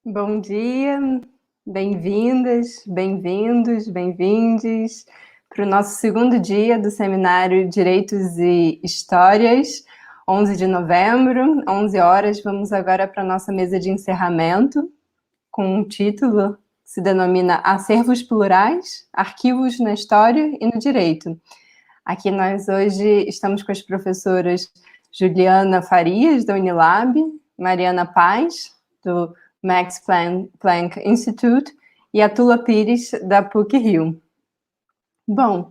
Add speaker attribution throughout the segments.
Speaker 1: Bom dia, bem-vindas, bem-vindos, bem-vindes para o nosso segundo dia do seminário Direitos e Histórias, 11 de novembro, 11 horas. Vamos agora para a nossa mesa de encerramento, com um título que se denomina Acervos Plurais, Arquivos na História e no Direito. Aqui nós hoje estamos com as professoras Juliana Farias, da Unilab, Mariana Paz, do Max Planck Institute, e a Tula Pires, da PUC-Rio. Bom,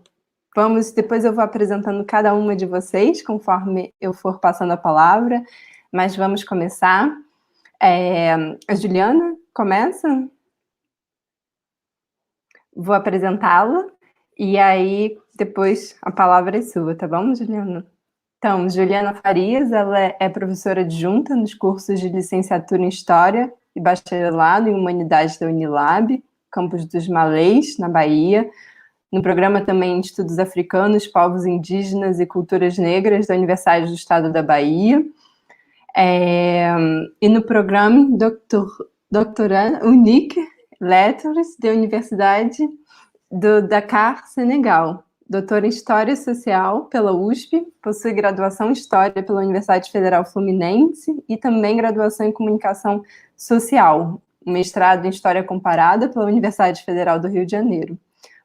Speaker 1: depois eu vou apresentando cada uma de vocês, conforme eu for passando a palavra, mas vamos começar. A Juliana começa? Vou apresentá-la, e aí depois a palavra é sua, tá bom, Juliana? Então, Juliana Farias, ela é professora adjunta nos cursos de licenciatura em História e bacharelado em Humanidades da Unilab, campus dos Malês, na Bahia, no programa também de Estudos Africanos, Povos Indígenas e Culturas Negras da Universidade do Estado da Bahia, e no programa Doctorant Unique Lettres da Universidade do Dakar, Senegal. Doutora em História Social pela USP, possui graduação em História pela Universidade Federal Fluminense e também graduação em Comunicação Social, mestrado em História Comparada pela Universidade Federal do Rio de Janeiro.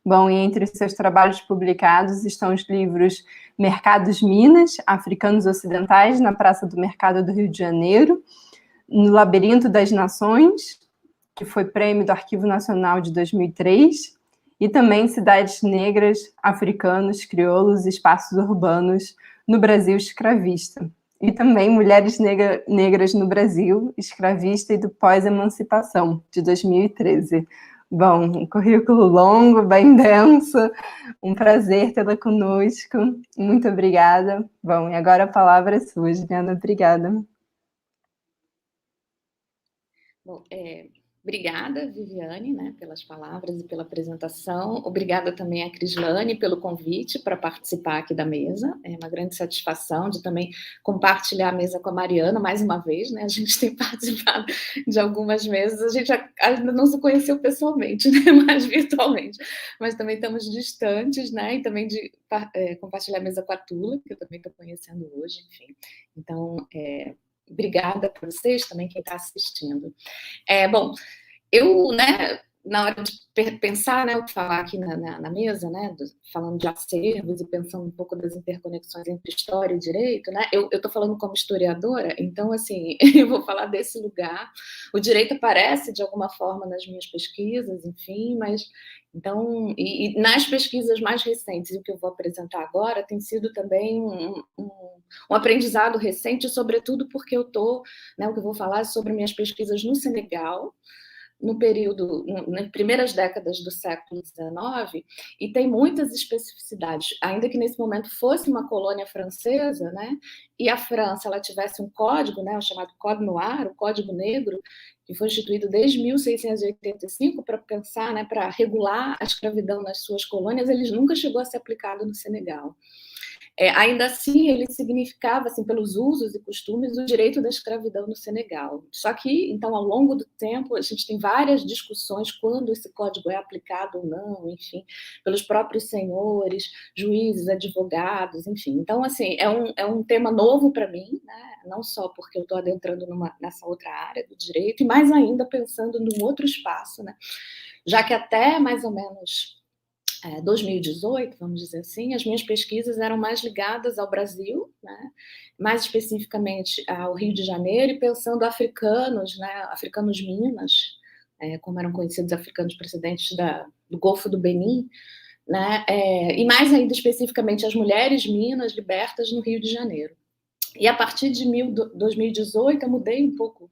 Speaker 1: Bom, e entre seus trabalhos publicados estão os livros Mercados Minas, Africanos Ocidentais na Praça do Mercado do Rio de Janeiro, No Labirinto das Nações, que foi prêmio do Arquivo Nacional de 2003, e também Cidades Negras, Africanos, Crioulos e Espaços Urbanos no Brasil Escravista. E também Mulheres Negras no Brasil, Escravista e do Pós-Emancipação, de 2013. Bom, um currículo longo, bem denso, um prazer tê-la conosco. Muito obrigada. Bom, e agora a palavra é sua, Juliana. Obrigada.
Speaker 2: Bom, obrigada, Viviane, né, pelas palavras e pela apresentação. Obrigada também a Crislane pelo convite para participar aqui da mesa. É uma grande satisfação de também compartilhar a mesa com a Mariana, mais uma vez, né? A gente tem participado de algumas mesas, a gente ainda não se conheceu pessoalmente, né, mas virtualmente. Mas também estamos distantes, né? E também de compartilhar a mesa com a Tula, que eu também estou conhecendo hoje, enfim. Então, obrigada por vocês, também quem está assistindo. Bom, eu, né, na hora de pensar, né, o que falar aqui na mesa, né, falando de acervos e pensando um pouco das interconexões entre história e direito, né, eu estou falando como historiadora, então, assim, eu vou falar desse lugar. O direito aparece, de alguma forma, nas minhas pesquisas, enfim, mas, então, e nas pesquisas mais recentes, e o que eu vou apresentar agora, tem sido também um aprendizado recente, sobretudo porque eu estou, né, o que eu vou falar é sobre minhas pesquisas no Senegal, no período, nas primeiras décadas do século XIX, e tem muitas especificidades, ainda que nesse momento fosse uma colônia francesa, né, e a França ela tivesse um código, né, o chamado Código Noir, o Código Negro, que foi instituído desde 1685 para pensar, né, para regular a escravidão nas suas colônias, ele nunca chegou a ser aplicado no Senegal. Ainda assim, ele significava, assim, pelos usos e costumes, o direito da escravidão no Senegal. Só que, então, ao longo do tempo, a gente tem várias discussões quando esse código é aplicado ou não, enfim, pelos próprios senhores, juízes, advogados, enfim. Então, assim, é um tema novo para mim, né? Não só porque eu estou adentrando nessa outra área do direito, e mais ainda pensando num outro espaço, né? Já que até mais ou menos 2018, vamos dizer assim, as minhas pesquisas eram mais ligadas ao Brasil, né? Mais especificamente ao Rio de Janeiro, e pensando africanos, né? Africanos Minas, como eram conhecidos africanos procedentes do Golfo do Benin, né? E mais ainda especificamente as mulheres minas libertas no Rio de Janeiro. E a partir de 2018 eu mudei um pouco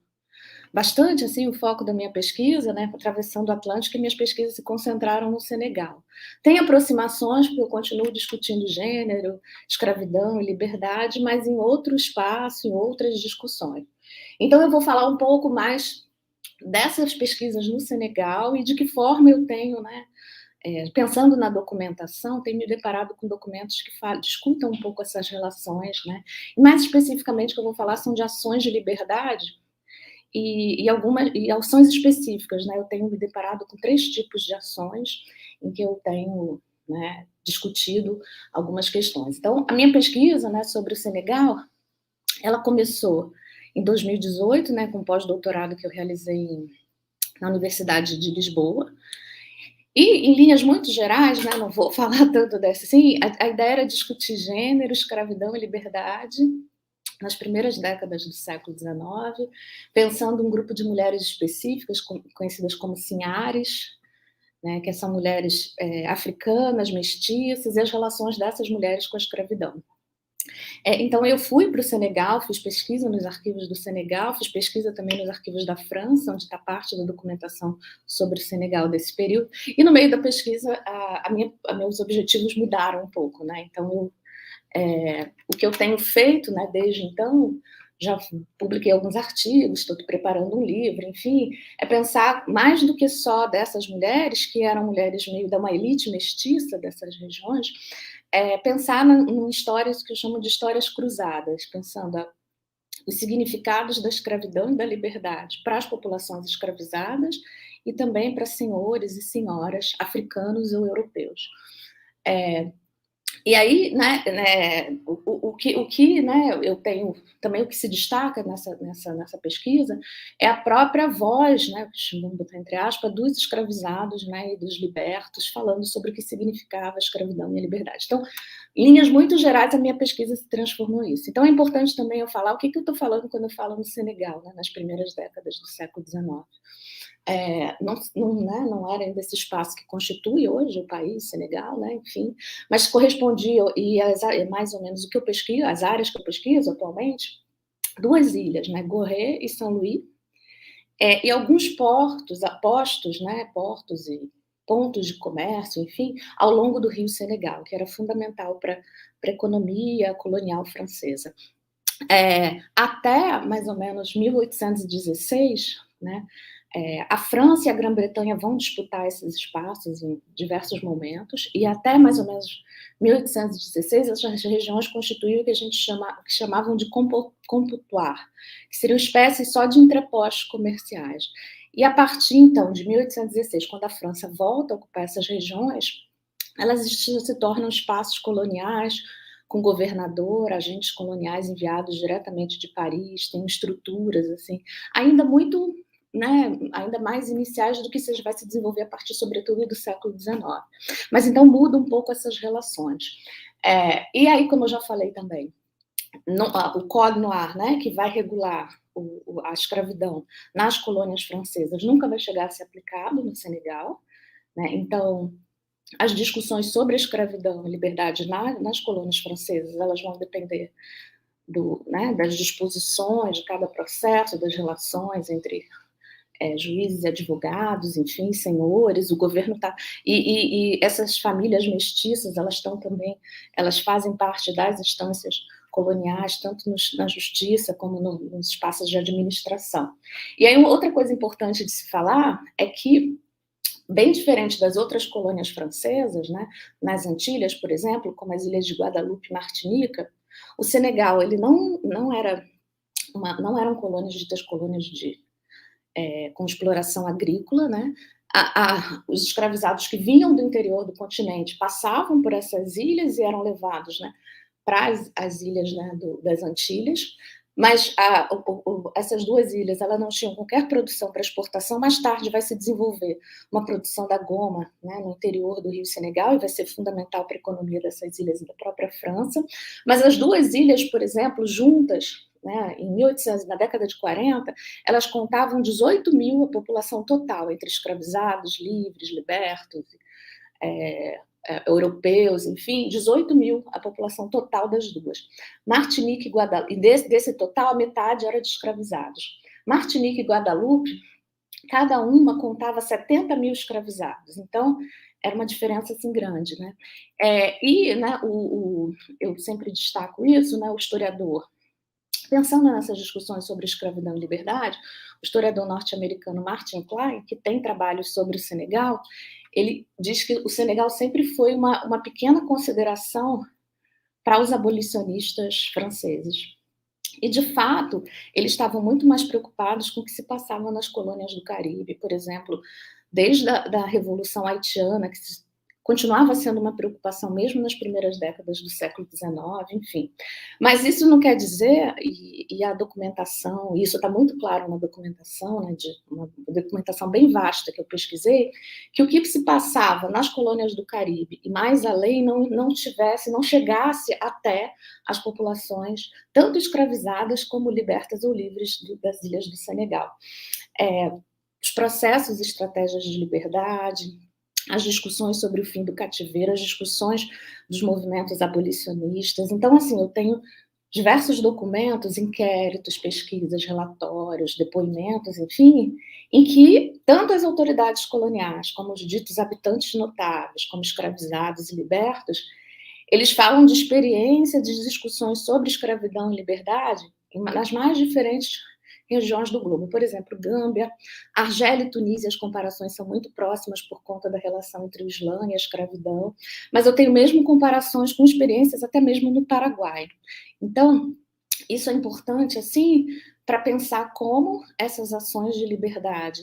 Speaker 2: bastante assim o foco da minha pesquisa, né, atravessando o Atlântico, e minhas pesquisas se concentraram no Senegal. Tem aproximações, porque eu continuo discutindo gênero, escravidão e liberdade, mas em outro espaço, em outras discussões. Então, eu vou falar um pouco mais dessas pesquisas no Senegal e de que forma eu tenho, né, pensando na documentação, tenho me deparado com documentos que discutam um pouco essas relações, né? E mais especificamente, que eu vou falar são de ações de liberdade e ações específicas, né? Eu tenho me deparado com 3 tipos de ações em que eu tenho, né, discutido algumas questões. Então, a minha pesquisa, né, sobre o Senegal, ela começou em 2018, né, com um pós-doutorado que eu realizei na Universidade de Lisboa. E, em linhas muito gerais, né, não vou falar tanto dessa assim, a ideia era discutir gênero, escravidão e liberdade nas primeiras décadas do século XIX, pensando um grupo de mulheres específicas, conhecidas como sinhares, né, que são mulheres africanas, mestiças, e as relações dessas mulheres com a escravidão. Então, eu fui para o Senegal, fiz pesquisa nos arquivos do Senegal, fiz pesquisa também nos arquivos da França, onde está parte da documentação sobre o Senegal desse período, e no meio da pesquisa, meus objetivos mudaram um pouco, né? Então, o que eu tenho feito, né, desde então, já publiquei alguns artigos, estou preparando um livro, enfim, é pensar mais do que só dessas mulheres, que eram mulheres meio da uma elite mestiça dessas regiões, pensar em histórias que eu chamo de histórias cruzadas, pensando os significados da escravidão e da liberdade para as populações escravizadas e também para senhores e senhoras africanos ou europeus. E aí, né, o que né, eu tenho também, o que se destaca nessa pesquisa é a própria voz, né, vamos botar entre aspas, dos escravizados, né, e dos libertos, falando sobre o que significava a escravidão e a liberdade. Então, em linhas muito gerais, a minha pesquisa se transformou nisso. Então, é importante também eu falar o que eu estou falando quando eu falo no Senegal, né, nas primeiras décadas do século XIX. Não era ainda esse espaço que constitui hoje o país, Senegal, né, enfim, mas correspondia, mais ou menos o que eu pesquiso, as áreas que eu pesquiso atualmente, 2 ilhas, né, Gorée e Saint-Louis, e alguns postos, né, portos e pontos de comércio, enfim, ao longo do rio Senegal, que era fundamental para a economia colonial francesa. Até mais ou menos 1816, né, a França e a Grã-Bretanha vão disputar esses espaços em diversos momentos, e até mais ou menos 1816, essas regiões constituíam o que a gente chamavam de comptoir, que seriam espécies só de entrepostos comerciais. E a partir, então, de 1816, quando a França volta a ocupar essas regiões, elas se tornam espaços coloniais, com governador, agentes coloniais enviados diretamente de Paris, tem estruturas, assim, ainda muito, né, ainda mais iniciais do que vai se desenvolver a partir, sobretudo, do século XIX. Mas, então, muda um pouco essas relações. E aí, como eu já falei também, o Código Noir, né, que vai regular a escravidão nas colônias francesas, nunca vai chegar a ser aplicado no Senegal, né? Então, as discussões sobre a escravidão e liberdade nas colônias francesas, elas vão depender né, das disposições de cada processo, das relações entre juízes e advogados, enfim, senhores, o governo está... E essas famílias mestiças, elas fazem parte das instâncias coloniais, tanto na justiça como nos espaços de administração. E aí, outra coisa importante de se falar é que, bem diferente das outras colônias francesas, né, nas Antilhas, por exemplo, como as ilhas de Guadalupe e Martinica, o Senegal ele não eram colônias ditas colônias com exploração agrícola, né? Os escravizados que vinham do interior do continente passavam por essas ilhas e eram levados, né, para as ilhas, né, das Antilhas, mas essas 2 ilhas elas não tinham qualquer produção para exportação. Mais tarde vai se desenvolver uma produção da goma, né, no interior do Rio Senegal, e vai ser fundamental para a economia dessas ilhas e da própria França. Mas as 2 ilhas, por exemplo, juntas, né, em 1800, na década de 40, elas contavam 18 mil a população total, entre escravizados, livres, libertos, europeus, enfim, 18 mil a população total das duas. Martinique e Guadalupe, e desse total, a metade era de escravizados. Martinique e Guadalupe, cada uma contava 70 mil escravizados. Então, era uma diferença assim grande, né? Né, eu sempre destaco isso, né? O historiador, pensando nessas discussões sobre escravidão e liberdade, o historiador norte-americano Martin Klein, que tem trabalhos sobre o Senegal, ele diz que o Senegal sempre foi uma pequena consideração para os abolicionistas franceses. E, de fato, eles estavam muito mais preocupados com o que se passava nas colônias do Caribe, por exemplo, desde a Revolução Haitiana, que continuava sendo uma preocupação mesmo nas primeiras décadas do século XIX, enfim. Mas isso não quer dizer, e a documentação, e isso está muito claro na documentação, né, uma documentação bem vasta que eu pesquisei, que o que se passava nas colônias do Caribe e mais além não chegasse até as populações tanto escravizadas como libertas ou livres das ilhas do Senegal. Os processos e estratégias de liberdade, as discussões sobre o fim do cativeiro, as discussões dos movimentos abolicionistas. Então, assim, eu tenho diversos documentos, inquéritos, pesquisas, relatórios, depoimentos, enfim, em que tanto as autoridades coloniais como os ditos habitantes notáveis, como escravizados e libertos, eles falam de experiência, de discussões sobre escravidão e liberdade nas mais diferentes regiões do globo. Por exemplo, Gâmbia, Argélia e Tunísia, as comparações são muito próximas por conta da relação entre o Islã e a escravidão, mas eu tenho mesmo comparações com experiências até mesmo no Paraguai. Então, isso é importante, assim, para pensar como essas ações de liberdade,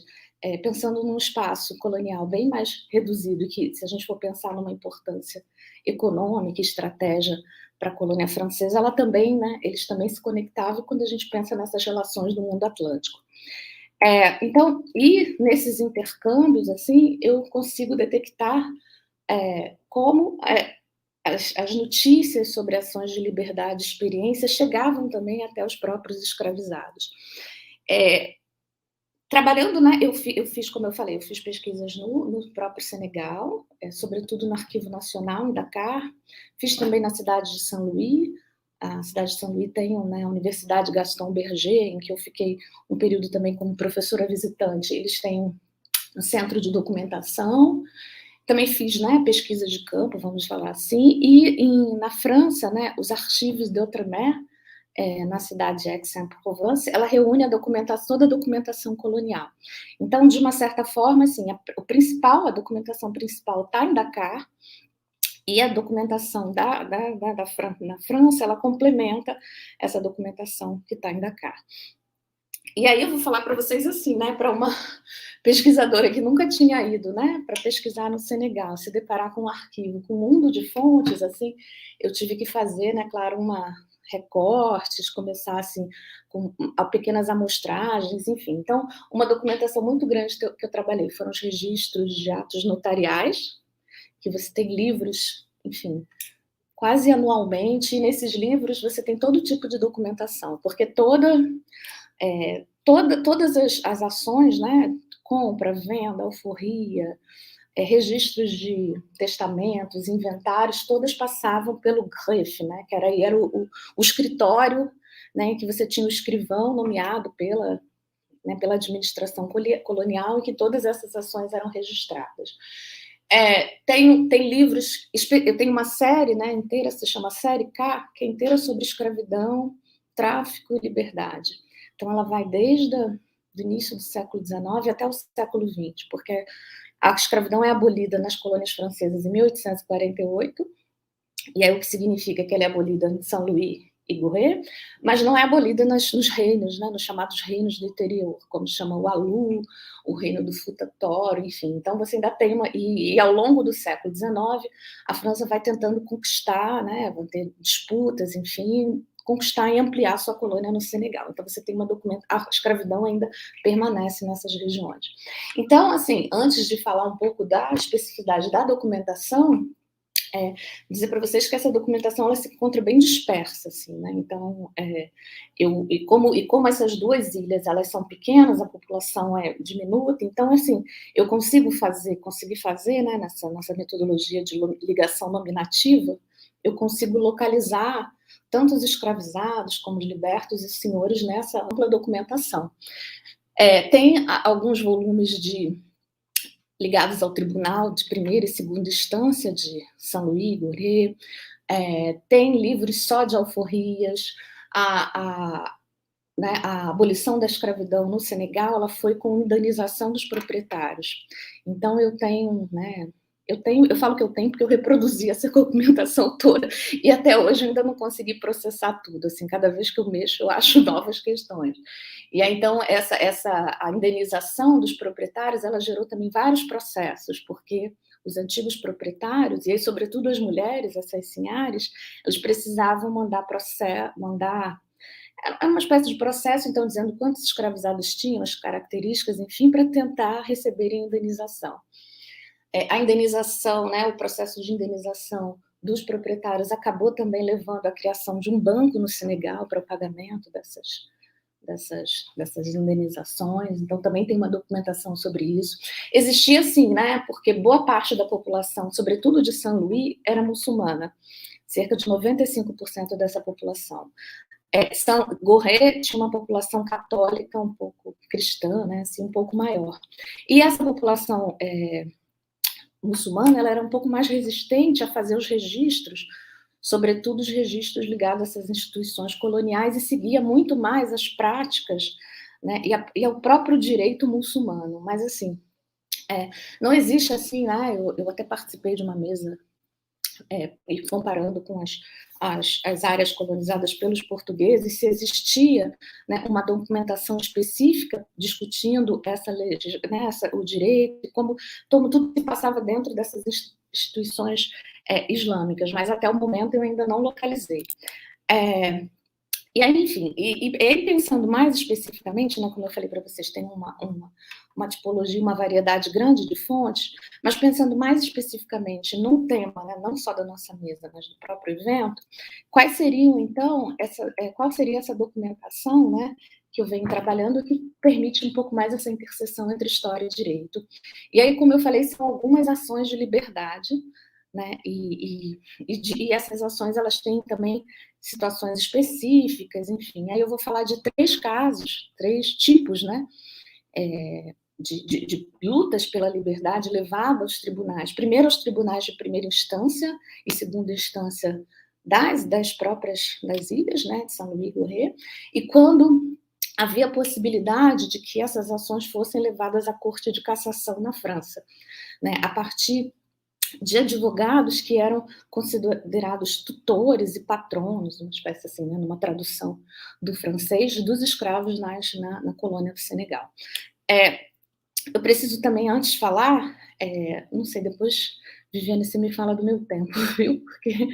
Speaker 2: pensando num espaço colonial bem mais reduzido, que se a gente for pensar numa importância econômica, estratégia para a colônia francesa, ela também, né, eles também se conectavam quando a gente pensa nessas relações do mundo atlântico. Então, e nesses intercâmbios, assim, eu consigo detectar como as notícias sobre ações de liberdade e experiência chegavam também até os próprios escravizados. Trabalhando, né, eu fiz, como eu falei, eu fiz pesquisas no próprio Senegal, sobretudo no Arquivo Nacional, em Dakar, fiz também na cidade de Saint-Louis. A cidade de Saint-Louis tem, né, a Universidade Gaston Berger, em que eu fiquei um período também como professora visitante. Eles têm um centro de documentação. Também fiz, né, pesquisa de campo, vamos falar assim, e na França, né, os Archives d'Outre-mer, na cidade de Aix-en-Provence, ela reúne toda a documentação colonial. Então, de uma certa forma, assim, a documentação principal está em Dakar, e a documentação na França, ela complementa essa documentação que está em Dakar. E aí eu vou falar para vocês assim, né, para uma pesquisadora que nunca tinha ido, né, para pesquisar no Senegal, se deparar com um arquivo, com um mundo de fontes, assim, eu tive que fazer, né, claro, recortes, começar assim com pequenas amostragens, enfim. Então, uma documentação muito grande que eu trabalhei foram os registros de atos notariais, que você tem livros, enfim, quase anualmente, e nesses livros você tem todo tipo de documentação, porque todas as ações, né, compra, venda, alforria, registros de testamentos, inventários, todas passavam pelo greffe, né, que era o escritório, né, em que você tinha o escrivão nomeado pela administração colonial, e que todas essas ações eram registradas. Tem livros, eu tenho uma série, né, inteira, se chama Série K, que é inteira sobre escravidão, tráfico e liberdade. Então, ela vai desde o início do século XIX até o século XX, porque a escravidão é abolida nas colônias francesas em 1848, e aí o que significa que ela é abolida em Saint-Louis e Gouré, mas não é abolida nos reinos, né, nos chamados reinos do interior, como chama o Alu, o reino do Futa-Toro, enfim. Então você ainda tem e ao longo do século XIX, a França vai tentando conquistar, né, vão ter disputas, enfim, conquistar e ampliar sua colônia no Senegal. Então você tem a escravidão ainda permanece nessas regiões. Então, assim, antes de falar um pouco da especificidade da documentação, dizer para vocês que essa documentação ela se encontra bem dispersa, assim, né? Então, como essas duas ilhas elas são pequenas, a população é diminuta, então, assim, eu consegui fazer, né, nessa nossa metodologia de ligação nominativa, eu consigo localizar tanto os escravizados como os libertos e senhores nessa ampla documentação. Tem alguns volumes ligados ao Tribunal de Primeira e Segunda Instância de Saint-Louis, Gorée, tem livros só de alforrias, né, a abolição da escravidão no Senegal, ela foi com indenização dos proprietários. Então eu tenho, né, eu falo que eu tenho porque eu reproduzi essa documentação toda e até hoje eu ainda não consegui processar tudo. Assim, cada vez que eu mexo, eu acho novas questões. E aí, então, a indenização dos proprietários, ela gerou também vários processos, porque os antigos proprietários, e aí, sobretudo as mulheres, essas senhares, eles precisavam mandar é uma espécie de processo, então, dizendo quantos escravizados tinham, as características, enfim, para tentar receberem indenização. A indenização, né, o processo de indenização dos proprietários acabou também levando à criação de um banco no Senegal para o pagamento dessas indenizações, então também tem uma documentação sobre isso. Existia sim, né, porque boa parte da população, sobretudo de Saint-Louis, era muçulmana, cerca de 95% dessa população. Gorée tinha uma população católica um pouco cristã, né, assim, um pouco maior. E essa população muçulmana, ela era um pouco mais resistente a fazer os registros, sobretudo os registros ligados a essas instituições coloniais, e seguia muito mais as práticas, né, e ao próprio direito muçulmano. Mas, assim, não existe assim, eu até participei de uma mesa comparando com as áreas colonizadas pelos portugueses, se existia, né, uma documentação específica discutindo o direito, como tudo se passava dentro dessas instituições islâmicas, mas até o momento eu ainda não localizei. E aí, enfim, e pensando mais especificamente, né, como eu falei para vocês, tem uma tipologia, uma variedade grande de fontes, mas pensando mais especificamente no tema, né, não só da nossa mesa, mas do próprio evento, quais seriam, então, qual seria essa documentação, né, que eu venho trabalhando, que permite um pouco mais essa interseção entre história e direito. E aí, como eu falei, são algumas ações de liberdade, né, e essas ações, elas têm também situações específicas, enfim. Aí eu vou falar de 3 casos, 3 tipos, né, de lutas pela liberdade levada aos tribunais. Primeiro, aos tribunais de primeira instância e segunda instância das próprias das ilhas, né, de Saint-Louis e Gorée, e quando havia possibilidade de que essas ações fossem levadas à Corte de Cassação na França, né, a partir de advogados que eram considerados tutores e patronos, uma espécie assim, né, numa tradução do francês, dos escravos na colônia do Senegal. Eu preciso também, antes falar, não sei, depois, Viviane, você me fala do meu tempo, viu? Porque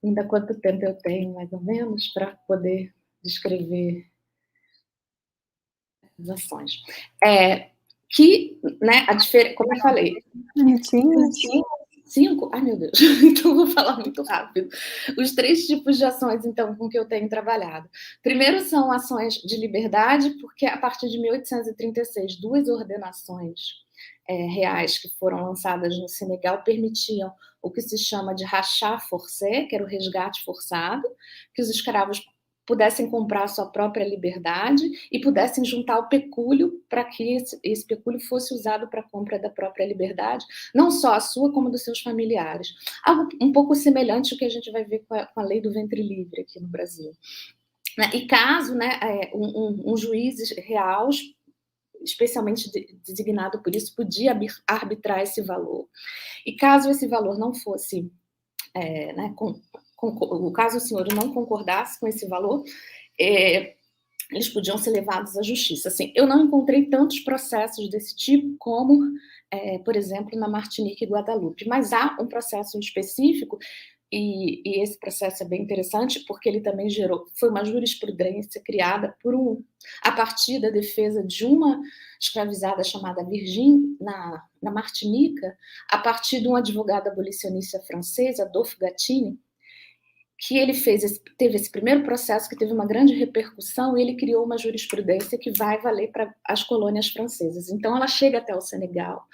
Speaker 2: ainda quanto tempo eu tenho, mais ou menos, para poder descrever as ações. Né, como eu falei...
Speaker 1: Bonitinhos.
Speaker 2: 5? Ai, meu Deus, então vou falar muito rápido. Os 3 tipos de ações, então, com que eu tenho trabalhado. Primeiro são ações de liberdade, porque a partir de 1836, 2 ordenações reais que foram lançadas no Senegal permitiam o que se chama de rachat forcé, que era o resgate forçado, que os escravos pudessem comprar a sua própria liberdade e pudessem juntar o pecúlio para que esse pecúlio fosse usado para a compra da própria liberdade, não só a sua, como dos seus familiares. Algo um pouco semelhante ao que a gente vai ver com a lei do ventre livre aqui no Brasil. E caso, né, um juiz real, especialmente designado por isso, podia arbitrar esse valor. E caso esse valor não fosse... né, caso o senhor não concordasse com esse valor, eles podiam ser levados à justiça. Assim, eu não encontrei tantos processos desse tipo como, por exemplo, na Martinique e Guadalupe, mas há um processo específico, e esse processo é bem interessante, porque ele também foi uma jurisprudência criada a partir da defesa de uma escravizada chamada Virginie, na Martinica, a partir de um advogado abolicionista francês, Adolphe Gatine, que ele teve esse primeiro processo que teve uma grande repercussão, e ele criou uma jurisprudência que vai valer para as colônias francesas. Então, ela chega até o Senegal,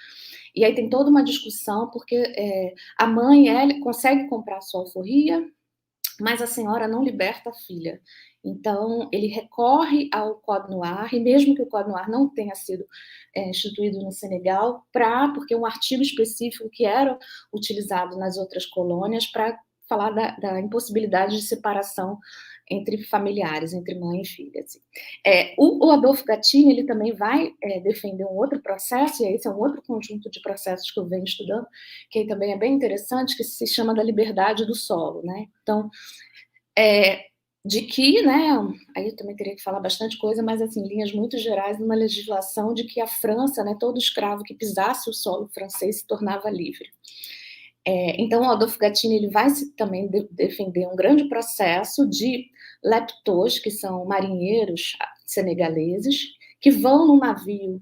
Speaker 2: e aí tem toda uma discussão, porque a mãe, ela consegue comprar sua alforria, mas a senhora não liberta a filha. Então, ele recorre ao Código Noir, e mesmo que o Código Noir não tenha sido instituído no Senegal, porque um artigo específico que era utilizado nas outras colônias para falar da impossibilidade de separação entre familiares, entre mãe e filha. Assim. O Adolfo Gattini, ele também vai defender um outro processo, e esse é um outro conjunto de processos que eu venho estudando, que também é bem interessante, que se chama da liberdade do solo, né? Então, de que, né, aí eu também teria que falar bastante coisa, mas assim, linhas muito gerais, numa legislação de que a França, né, todo escravo que pisasse o solo francês se tornava livre. Então, o Adolfo Gattini ele vai também defender um grande processo de leptos, que são marinheiros senegaleses, que vão num navio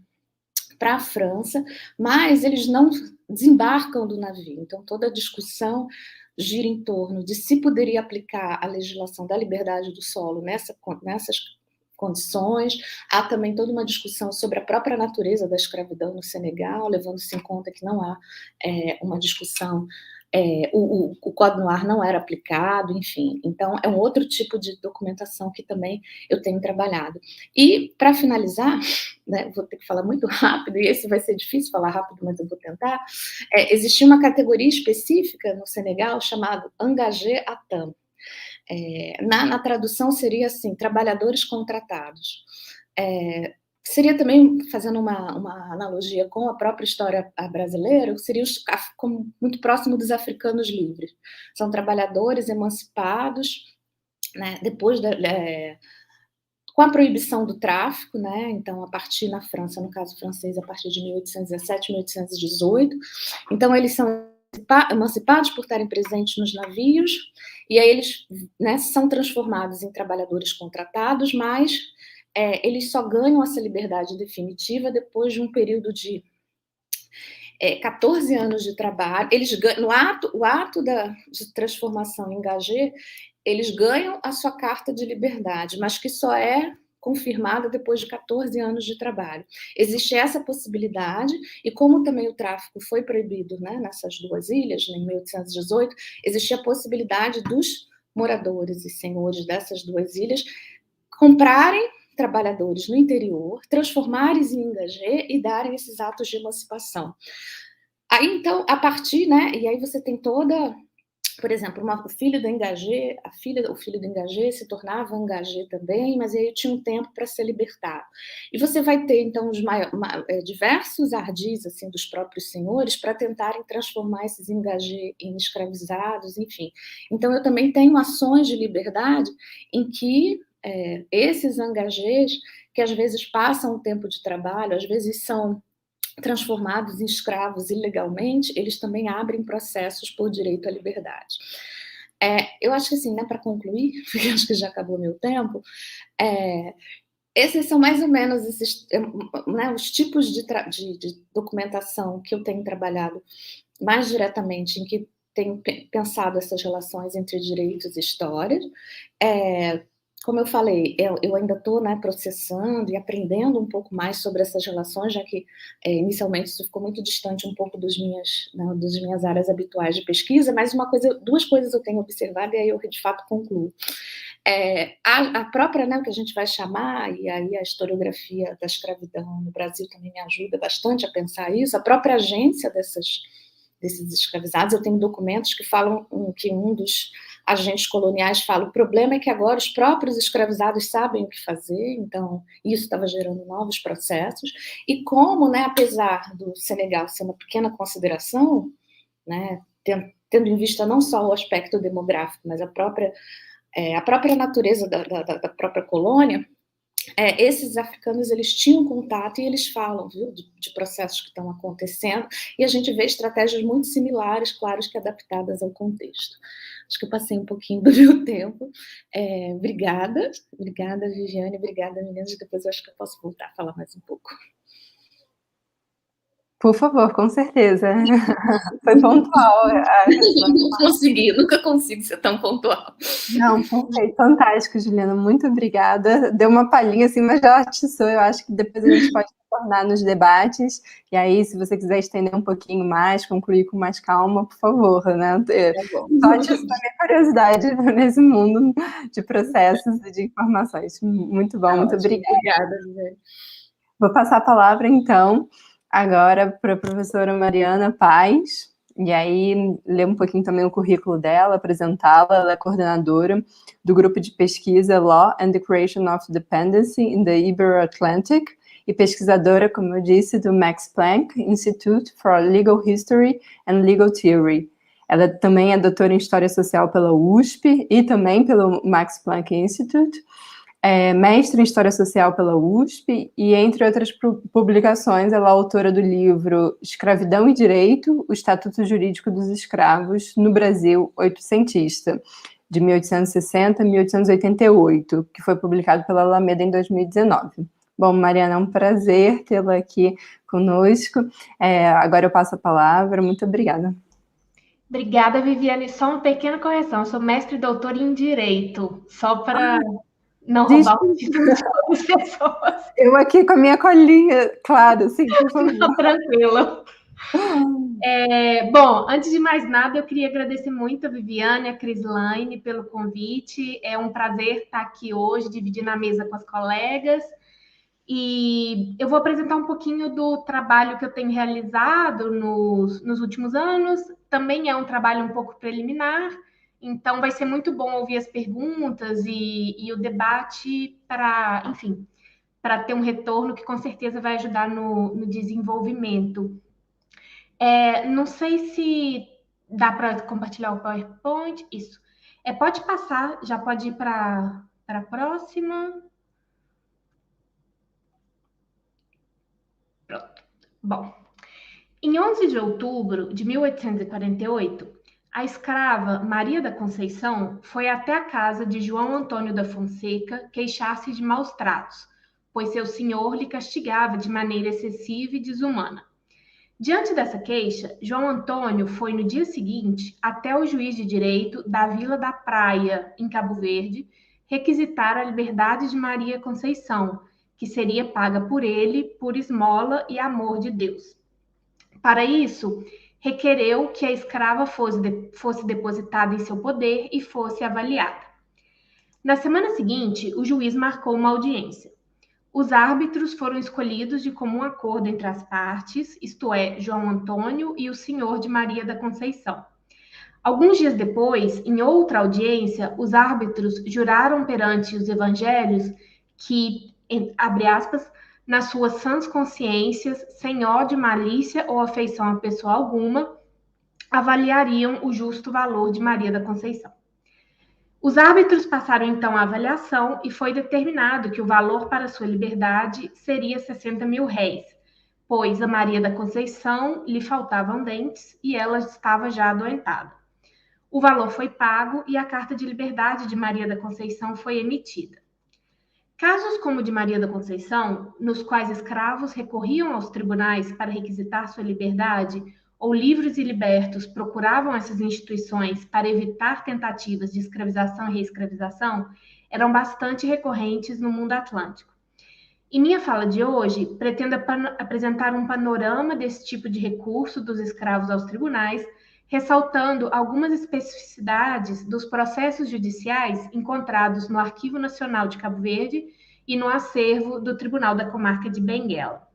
Speaker 2: para a França, mas eles não desembarcam do navio. Então, toda a discussão gira em torno de se poderia aplicar a legislação da liberdade do solo nessas condições. Há também toda uma discussão sobre a própria natureza da escravidão no Senegal, levando-se em conta que não há uma discussão, o Código Noir não era aplicado, enfim. Então, é um outro tipo de documentação que também eu tenho trabalhado. E, para finalizar, né, vou ter que falar muito rápido, e esse vai ser difícil falar rápido, mas eu vou tentar. Existia uma categoria específica no Senegal chamada engagé à temps. Na tradução seria assim, trabalhadores contratados. Seria também, fazendo uma analogia com a própria história brasileira, seria muito próximo dos africanos livres. São trabalhadores emancipados, né, depois com a proibição do tráfico, né, então a partir na França, no caso francês, a partir de 1817, 1818, então eles são emancipados por estarem presentes nos navios, e aí eles, né, são transformados em trabalhadores contratados, mas eles só ganham essa liberdade definitiva depois de um período de 14 anos de trabalho. Eles ganham, o ato de transformação em engagé, eles ganham a sua carta de liberdade, mas que só é confirmada depois de 14 anos de trabalho. Existe essa possibilidade, e como também o tráfico foi proibido, né, nessas duas ilhas, em 1818, existia a possibilidade dos moradores e senhores dessas duas ilhas comprarem trabalhadores no interior, transformarem em engagé e darem esses atos de emancipação. Aí, então, a partir, né, e aí você tem toda, por exemplo, o filho do engagé, o filho do engagé se tornava engagé também, mas aí tinha um tempo para ser libertado. E você vai ter, então, diversos ardis, assim, dos próprios senhores para tentarem transformar esses engagé em escravizados, enfim. Então, eu também tenho ações de liberdade em que esses engagés, que às vezes passam o tempo de trabalho, às vezes são transformados em escravos ilegalmente, eles também abrem processos por direito à liberdade. Eu acho que assim, né, para concluir, porque acho que já acabou meu tempo, esses são mais ou menos esses, né, os tipos de documentação que eu tenho trabalhado mais diretamente, em que tenho pensado essas relações entre direitos e histórias. Como eu falei, eu ainda estou, né, processando e aprendendo um pouco mais sobre essas relações, já que inicialmente isso ficou muito distante um pouco das minhas áreas habituais de pesquisa, mas duas coisas eu tenho observado e aí eu de fato concluo. A própria, né, o que a gente vai chamar, e aí a historiografia da escravidão no Brasil também me ajuda bastante a pensar isso, a própria agência desses escravizados. Eu tenho documentos que falam que um dos agentes coloniais fala: o problema é que agora os próprios escravizados sabem o que fazer, então isso estava gerando novos processos, e como, né, apesar do Senegal ser uma pequena consideração, né, tendo em vista não só o aspecto demográfico, mas a própria natureza da própria colônia, esses africanos, eles tinham contato e eles falam, viu, de processos que estão acontecendo, e a gente vê estratégias muito similares, claro, que adaptadas ao contexto. Acho que eu passei um pouquinho do meu tempo. Obrigada, Viviane, obrigada, meninas, depois eu acho que eu posso voltar a falar mais um pouco.
Speaker 1: Por favor, com certeza. Foi pontual a resposta.
Speaker 2: Consegui, nunca consigo ser tão pontual.
Speaker 1: Não, perfeito, fantástico, Juliana, muito obrigada. Deu uma palhinha assim, mas já atiçou. Eu acho que depois a gente pode retornar nos debates. E aí, se você quiser estender um pouquinho mais, concluir com mais calma, por favor, né? Só atiçou a minha curiosidade nesse mundo de processos e de informações. Muito bom, muito obrigada.
Speaker 2: Obrigada, Viviane.
Speaker 1: Vou passar a palavra, então, agora para a professora Mariana Paz. E aí, ler um pouquinho também o currículo dela, apresentá-la. Ela é coordenadora do grupo de pesquisa Law and the Creation of Dependency in the Ibero-Atlantic e pesquisadora, como eu disse, do Max Planck Institute for Legal History and Legal Theory. Ela também é doutora em História Social pela USP e também pelo Max Planck Institute. É mestre em História Social pela USP e, entre outras publicações, ela é autora do livro Escravidão e Direito, o Estatuto Jurídico dos Escravos no Brasil Oitocentista, de 1860 a 1888, que foi publicado pela Alameda em 2019. Bom, Mariana, é um prazer tê-la aqui conosco. Agora eu passo a palavra. Muito obrigada.
Speaker 3: Obrigada, Viviane. Só uma pequena correção. Eu sou mestre e doutora em Direito, só para não roubar o título de outras pessoas.
Speaker 1: Eu aqui com a minha colinha, claro, sim, por favor.
Speaker 3: Não, tranquilo. Bom, antes de mais nada, eu queria agradecer muito a Viviane, a Crislaine pelo convite. É um prazer estar aqui hoje, dividindo a mesa com as colegas. E eu vou apresentar um pouquinho do trabalho que eu tenho realizado nos últimos anos. Também é um trabalho um pouco preliminar, então vai ser muito bom ouvir as perguntas e o debate para, enfim, para ter um retorno que com certeza vai ajudar no desenvolvimento. Não sei se dá para compartilhar o PowerPoint. Isso. Pode passar, já pode ir para a próxima. Pronto. Bom, em 11 de outubro de 1848, a escrava Maria da Conceição foi até a casa de João Antônio da Fonseca queixar-se de maus tratos, pois seu senhor lhe castigava de maneira excessiva e desumana. Diante dessa queixa, João Antônio foi no dia seguinte até o juiz de direito da Vila da Praia, em Cabo Verde, requisitar a liberdade de Maria Conceição, que seria paga por ele por esmola e amor de Deus. Para isso, requereu que a escrava fosse depositada em seu poder e fosse avaliada. Na semana seguinte, o juiz marcou uma audiência. Os árbitros foram escolhidos de comum acordo entre as partes, isto é, João Antônio e o senhor de Maria da Conceição. Alguns dias depois, em outra audiência, os árbitros juraram perante os evangelhos que, abre aspas, nas suas sãs consciências, sem ódio, malícia ou afeição a pessoa alguma, avaliariam o justo valor de Maria da Conceição. Os árbitros passaram então a avaliação e foi determinado que o valor para sua liberdade seria 60 mil réis, pois a Maria da Conceição lhe faltavam dentes e ela estava já adoentada. O valor foi pago e a carta de liberdade de Maria da Conceição foi emitida. Casos como o de Maria da Conceição, nos quais escravos recorriam aos tribunais para requisitar sua liberdade, ou livres e libertos procuravam essas instituições para evitar tentativas de escravização e reescravização, eram bastante recorrentes no mundo atlântico. Em minha fala de hoje, pretendo apresentar um panorama desse tipo de recurso dos escravos aos tribunais, ressaltando algumas especificidades dos processos judiciais encontrados no Arquivo Nacional de Cabo Verde e no acervo do Tribunal da Comarca de Benguela.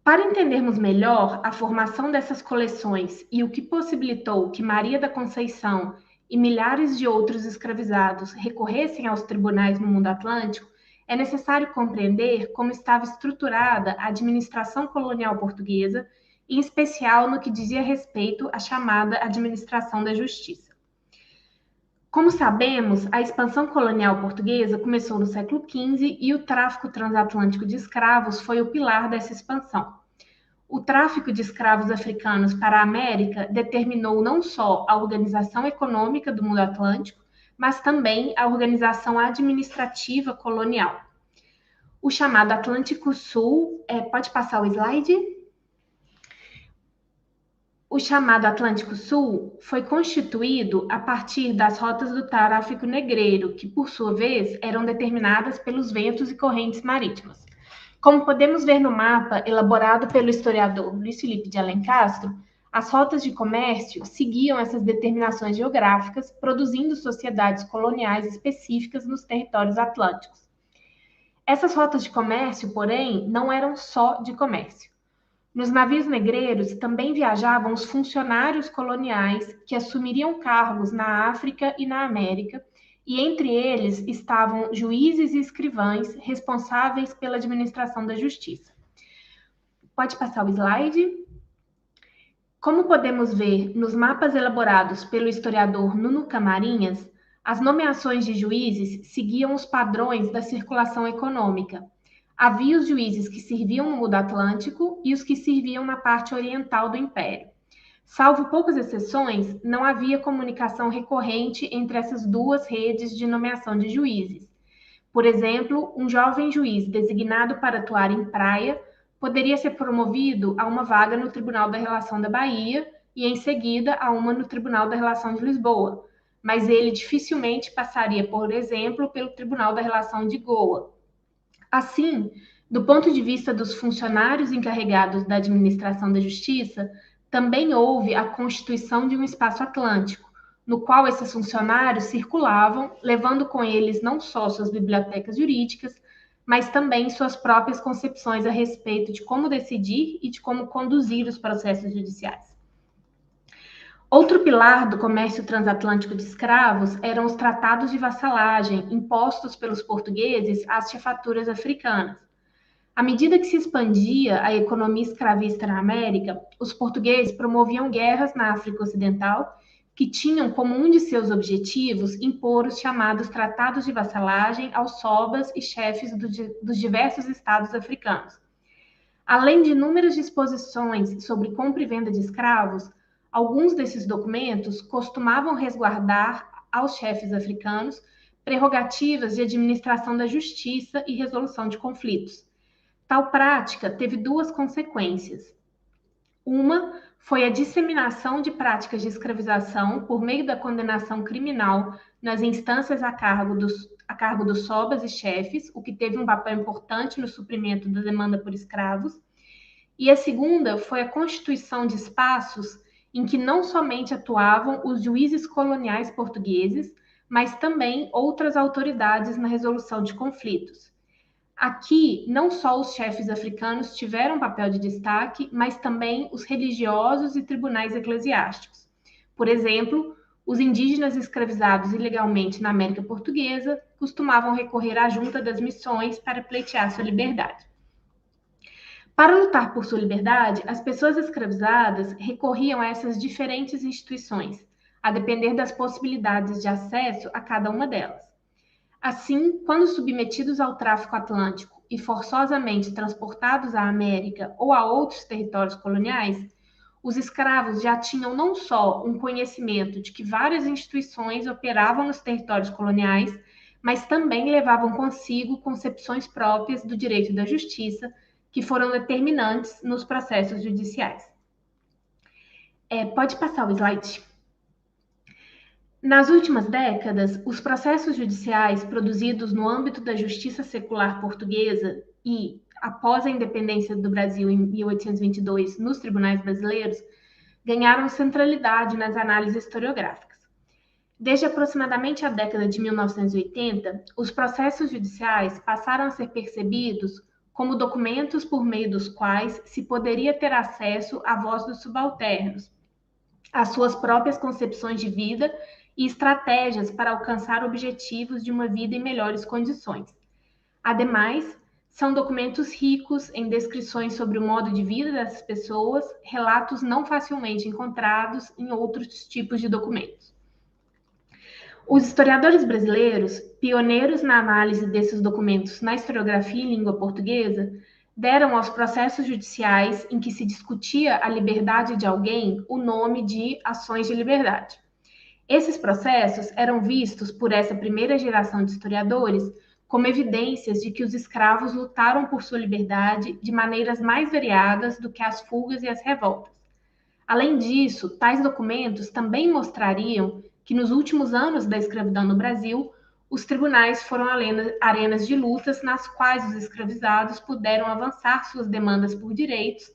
Speaker 3: Para entendermos melhor a formação dessas coleções e o que possibilitou que Maria da Conceição e milhares de outros escravizados recorressem aos tribunais no mundo atlântico, é necessário compreender como estava estruturada a administração colonial portuguesa, em especial no que dizia respeito à chamada administração da justiça. Como sabemos, a expansão colonial portuguesa começou no século XV e o tráfico transatlântico de escravos foi o pilar dessa expansão. O tráfico de escravos africanos para a América determinou não só a organização econômica do mundo atlântico, mas também a organização administrativa colonial. O chamado Atlântico Sul, pode passar o slide? O chamado Atlântico Sul foi constituído a partir das rotas do tráfico negreiro, que, por sua vez, eram determinadas pelos ventos e correntes marítimas. Como podemos ver no mapa elaborado pelo historiador Luiz Felipe de Alencastro, as rotas de comércio seguiam essas determinações geográficas, produzindo sociedades coloniais específicas nos territórios atlânticos. Essas rotas de comércio, porém, não eram só de comércio. Nos navios negreiros também viajavam os funcionários coloniais que assumiriam cargos na África e na América, e entre eles estavam juízes e escrivães responsáveis pela administração da justiça. Pode passar o slide? Como podemos ver nos mapas elaborados pelo historiador Nuno Camarinhas, as nomeações de juízes seguiam os padrões da circulação econômica. Havia os juízes que serviam no mundo atlântico e os que serviam na parte oriental do império. Salvo poucas exceções, não havia comunicação recorrente entre essas duas redes de nomeação de juízes. Por exemplo, um jovem juiz designado para atuar em Praia poderia ser promovido a uma vaga no Tribunal da Relação da Bahia e, em seguida, a uma no Tribunal da Relação de Lisboa, mas ele dificilmente passaria, por exemplo, pelo Tribunal da Relação de Goa. Assim, do ponto de vista dos funcionários encarregados da administração da justiça, também houve a constituição de um espaço atlântico, no qual esses funcionários circulavam, levando com eles não só suas bibliotecas jurídicas, mas também suas próprias concepções a respeito de como decidir e de como conduzir os processos judiciais. Outro pilar do comércio transatlântico de escravos eram os tratados de vassalagem impostos pelos portugueses às chefaturas africanas. À medida que se expandia a economia escravista na América, os portugueses promoviam guerras na África Ocidental, que tinham como um de seus objetivos impor os chamados tratados de vassalagem aos sobas e chefes dos diversos estados africanos. Além de inúmeras disposições sobre compra e venda de escravos, alguns desses documentos costumavam resguardar aos chefes africanos prerrogativas de administração da justiça e resolução de conflitos. Tal prática teve duas consequências. Uma foi a disseminação de práticas de escravização por meio da condenação criminal nas instâncias a cargo dos sobas e chefes, o que teve um papel importante no suprimento da demanda por escravos. E a segunda foi a constituição de espaços em que não somente atuavam os juízes coloniais portugueses, mas também outras autoridades na resolução de conflitos. Aqui, não só os chefes africanos tiveram papel de destaque, mas também os religiosos e tribunais eclesiásticos. Por exemplo, os indígenas escravizados ilegalmente na América Portuguesa costumavam recorrer à junta das missões para pleitear sua liberdade. Para lutar por sua liberdade, as pessoas escravizadas recorriam a essas diferentes instituições, a depender das possibilidades de acesso a cada uma delas. Assim, quando submetidos ao tráfico atlântico e forçosamente transportados à América ou a outros territórios coloniais, os escravos já tinham não só um conhecimento de que várias instituições operavam nos territórios coloniais, mas também levavam consigo concepções próprias do direito e da justiça, que foram determinantes nos processos judiciais. Pode passar o slide. Nas últimas décadas, os processos judiciais produzidos no âmbito da justiça secular portuguesa e, após a independência do Brasil em 1822, nos tribunais brasileiros, ganharam centralidade nas análises historiográficas. Desde aproximadamente a década de 1980, os processos judiciais passaram a ser percebidos como documentos por meio dos quais se poderia ter acesso à voz dos subalternos, às suas próprias concepções de vida e estratégias para alcançar objetivos de uma vida em melhores condições. Ademais, são documentos ricos em descrições sobre o modo de vida dessas pessoas, relatos não facilmente encontrados em outros tipos de documentos. Os historiadores brasileiros, pioneiros na análise desses documentos na historiografia em língua portuguesa, deram aos processos judiciais em que se discutia a liberdade de alguém o nome de ações de liberdade. Esses processos eram vistos por essa primeira geração de historiadores como evidências de que os escravos lutaram por sua liberdade de maneiras mais variadas do que as fugas e as revoltas. Além disso, tais documentos também mostrariam que nos últimos anos da escravidão no Brasil, os tribunais foram arenas de lutas nas quais os escravizados puderam avançar suas demandas por direitos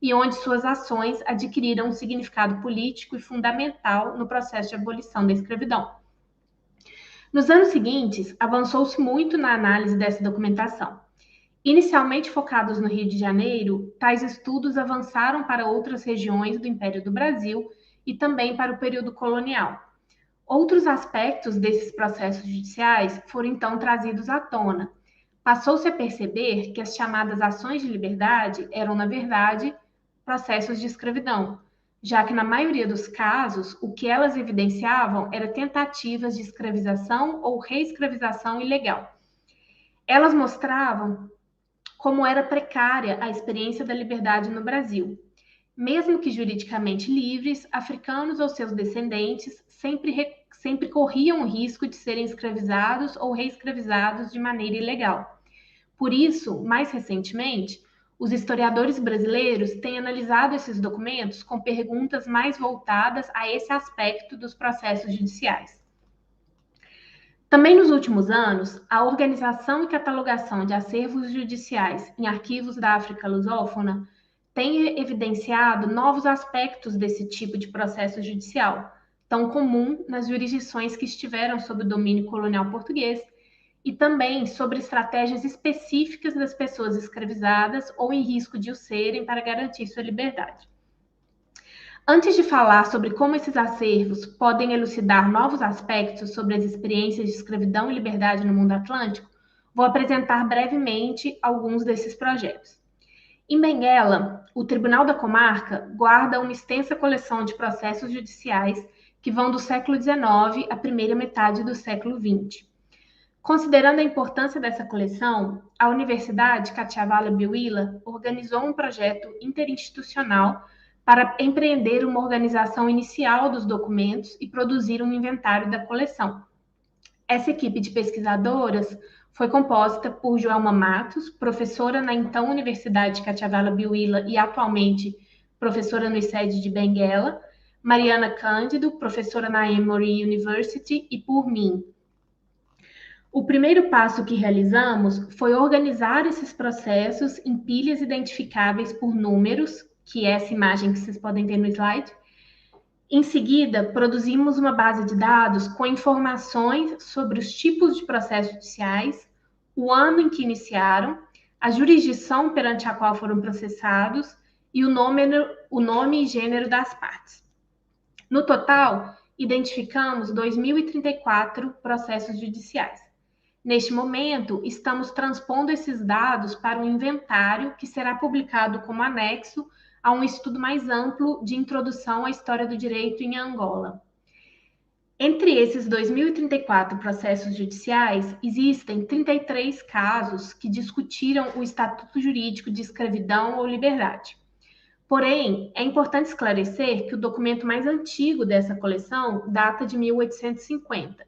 Speaker 3: e onde suas ações adquiriram um significado político e fundamental no processo de abolição da escravidão. Nos anos seguintes, avançou-se muito na análise dessa documentação. Inicialmente focados no Rio de Janeiro, tais estudos avançaram para outras regiões do Império do Brasil e também para o período colonial. Outros aspectos desses processos judiciais foram então trazidos à tona. Passou-se a perceber que as chamadas ações de liberdade eram, na verdade, processos de escravidão, já que na maioria dos casos, o que elas evidenciavam era tentativas de escravização ou reescravização ilegal. Elas mostravam como era precária a experiência da liberdade no Brasil. Mesmo que juridicamente livres, africanos ou seus descendentes sempre corriam o risco de serem escravizados ou reescravizados de maneira ilegal. Por isso, mais recentemente, os historiadores brasileiros têm analisado esses documentos com perguntas mais voltadas a esse aspecto dos processos judiciais. Também nos últimos anos, a organização e catalogação de acervos judiciais em arquivos da África lusófona tem evidenciado novos aspectos desse tipo de processo judicial, tão comum nas jurisdições que estiveram sob o domínio colonial português, e também sobre estratégias específicas das pessoas escravizadas ou em risco de o serem para garantir sua liberdade. Antes de falar sobre como esses acervos podem elucidar novos aspectos sobre as experiências de escravidão e liberdade no mundo atlântico, vou apresentar brevemente alguns desses projetos. Em Benguela, o Tribunal da Comarca guarda uma extensa coleção de processos judiciais que vão do século XIX à primeira metade do século XX. Considerando a importância dessa coleção, a Universidade Cachavala Biuila organizou um projeto interinstitucional para empreender uma organização inicial dos documentos e produzir um inventário da coleção. Essa equipe de pesquisadoras foi composta por Joelma Matos, professora na então Universidade Cachavala Biuila e atualmente professora no ICED de Benguela, Mariana Cândido, professora na Emory University, e por mim. O primeiro passo que realizamos foi organizar esses processos em pilhas identificáveis por números, que é essa imagem que vocês podem ver no slide. Em seguida, produzimos uma base de dados com informações sobre os tipos de processos judiciais, o ano em que iniciaram, a jurisdição perante a qual foram processados e o nome e gênero das partes. No total, identificamos 2.034 processos judiciais. Neste momento, estamos transpondo esses dados para um inventário que será publicado como anexo a um estudo mais amplo de introdução à história do direito em Angola. Entre esses 2.034 processos judiciais, existem 33 casos que discutiram o estatuto jurídico de escravidão ou liberdade. Porém, é importante esclarecer que o documento mais antigo dessa coleção data de 1850.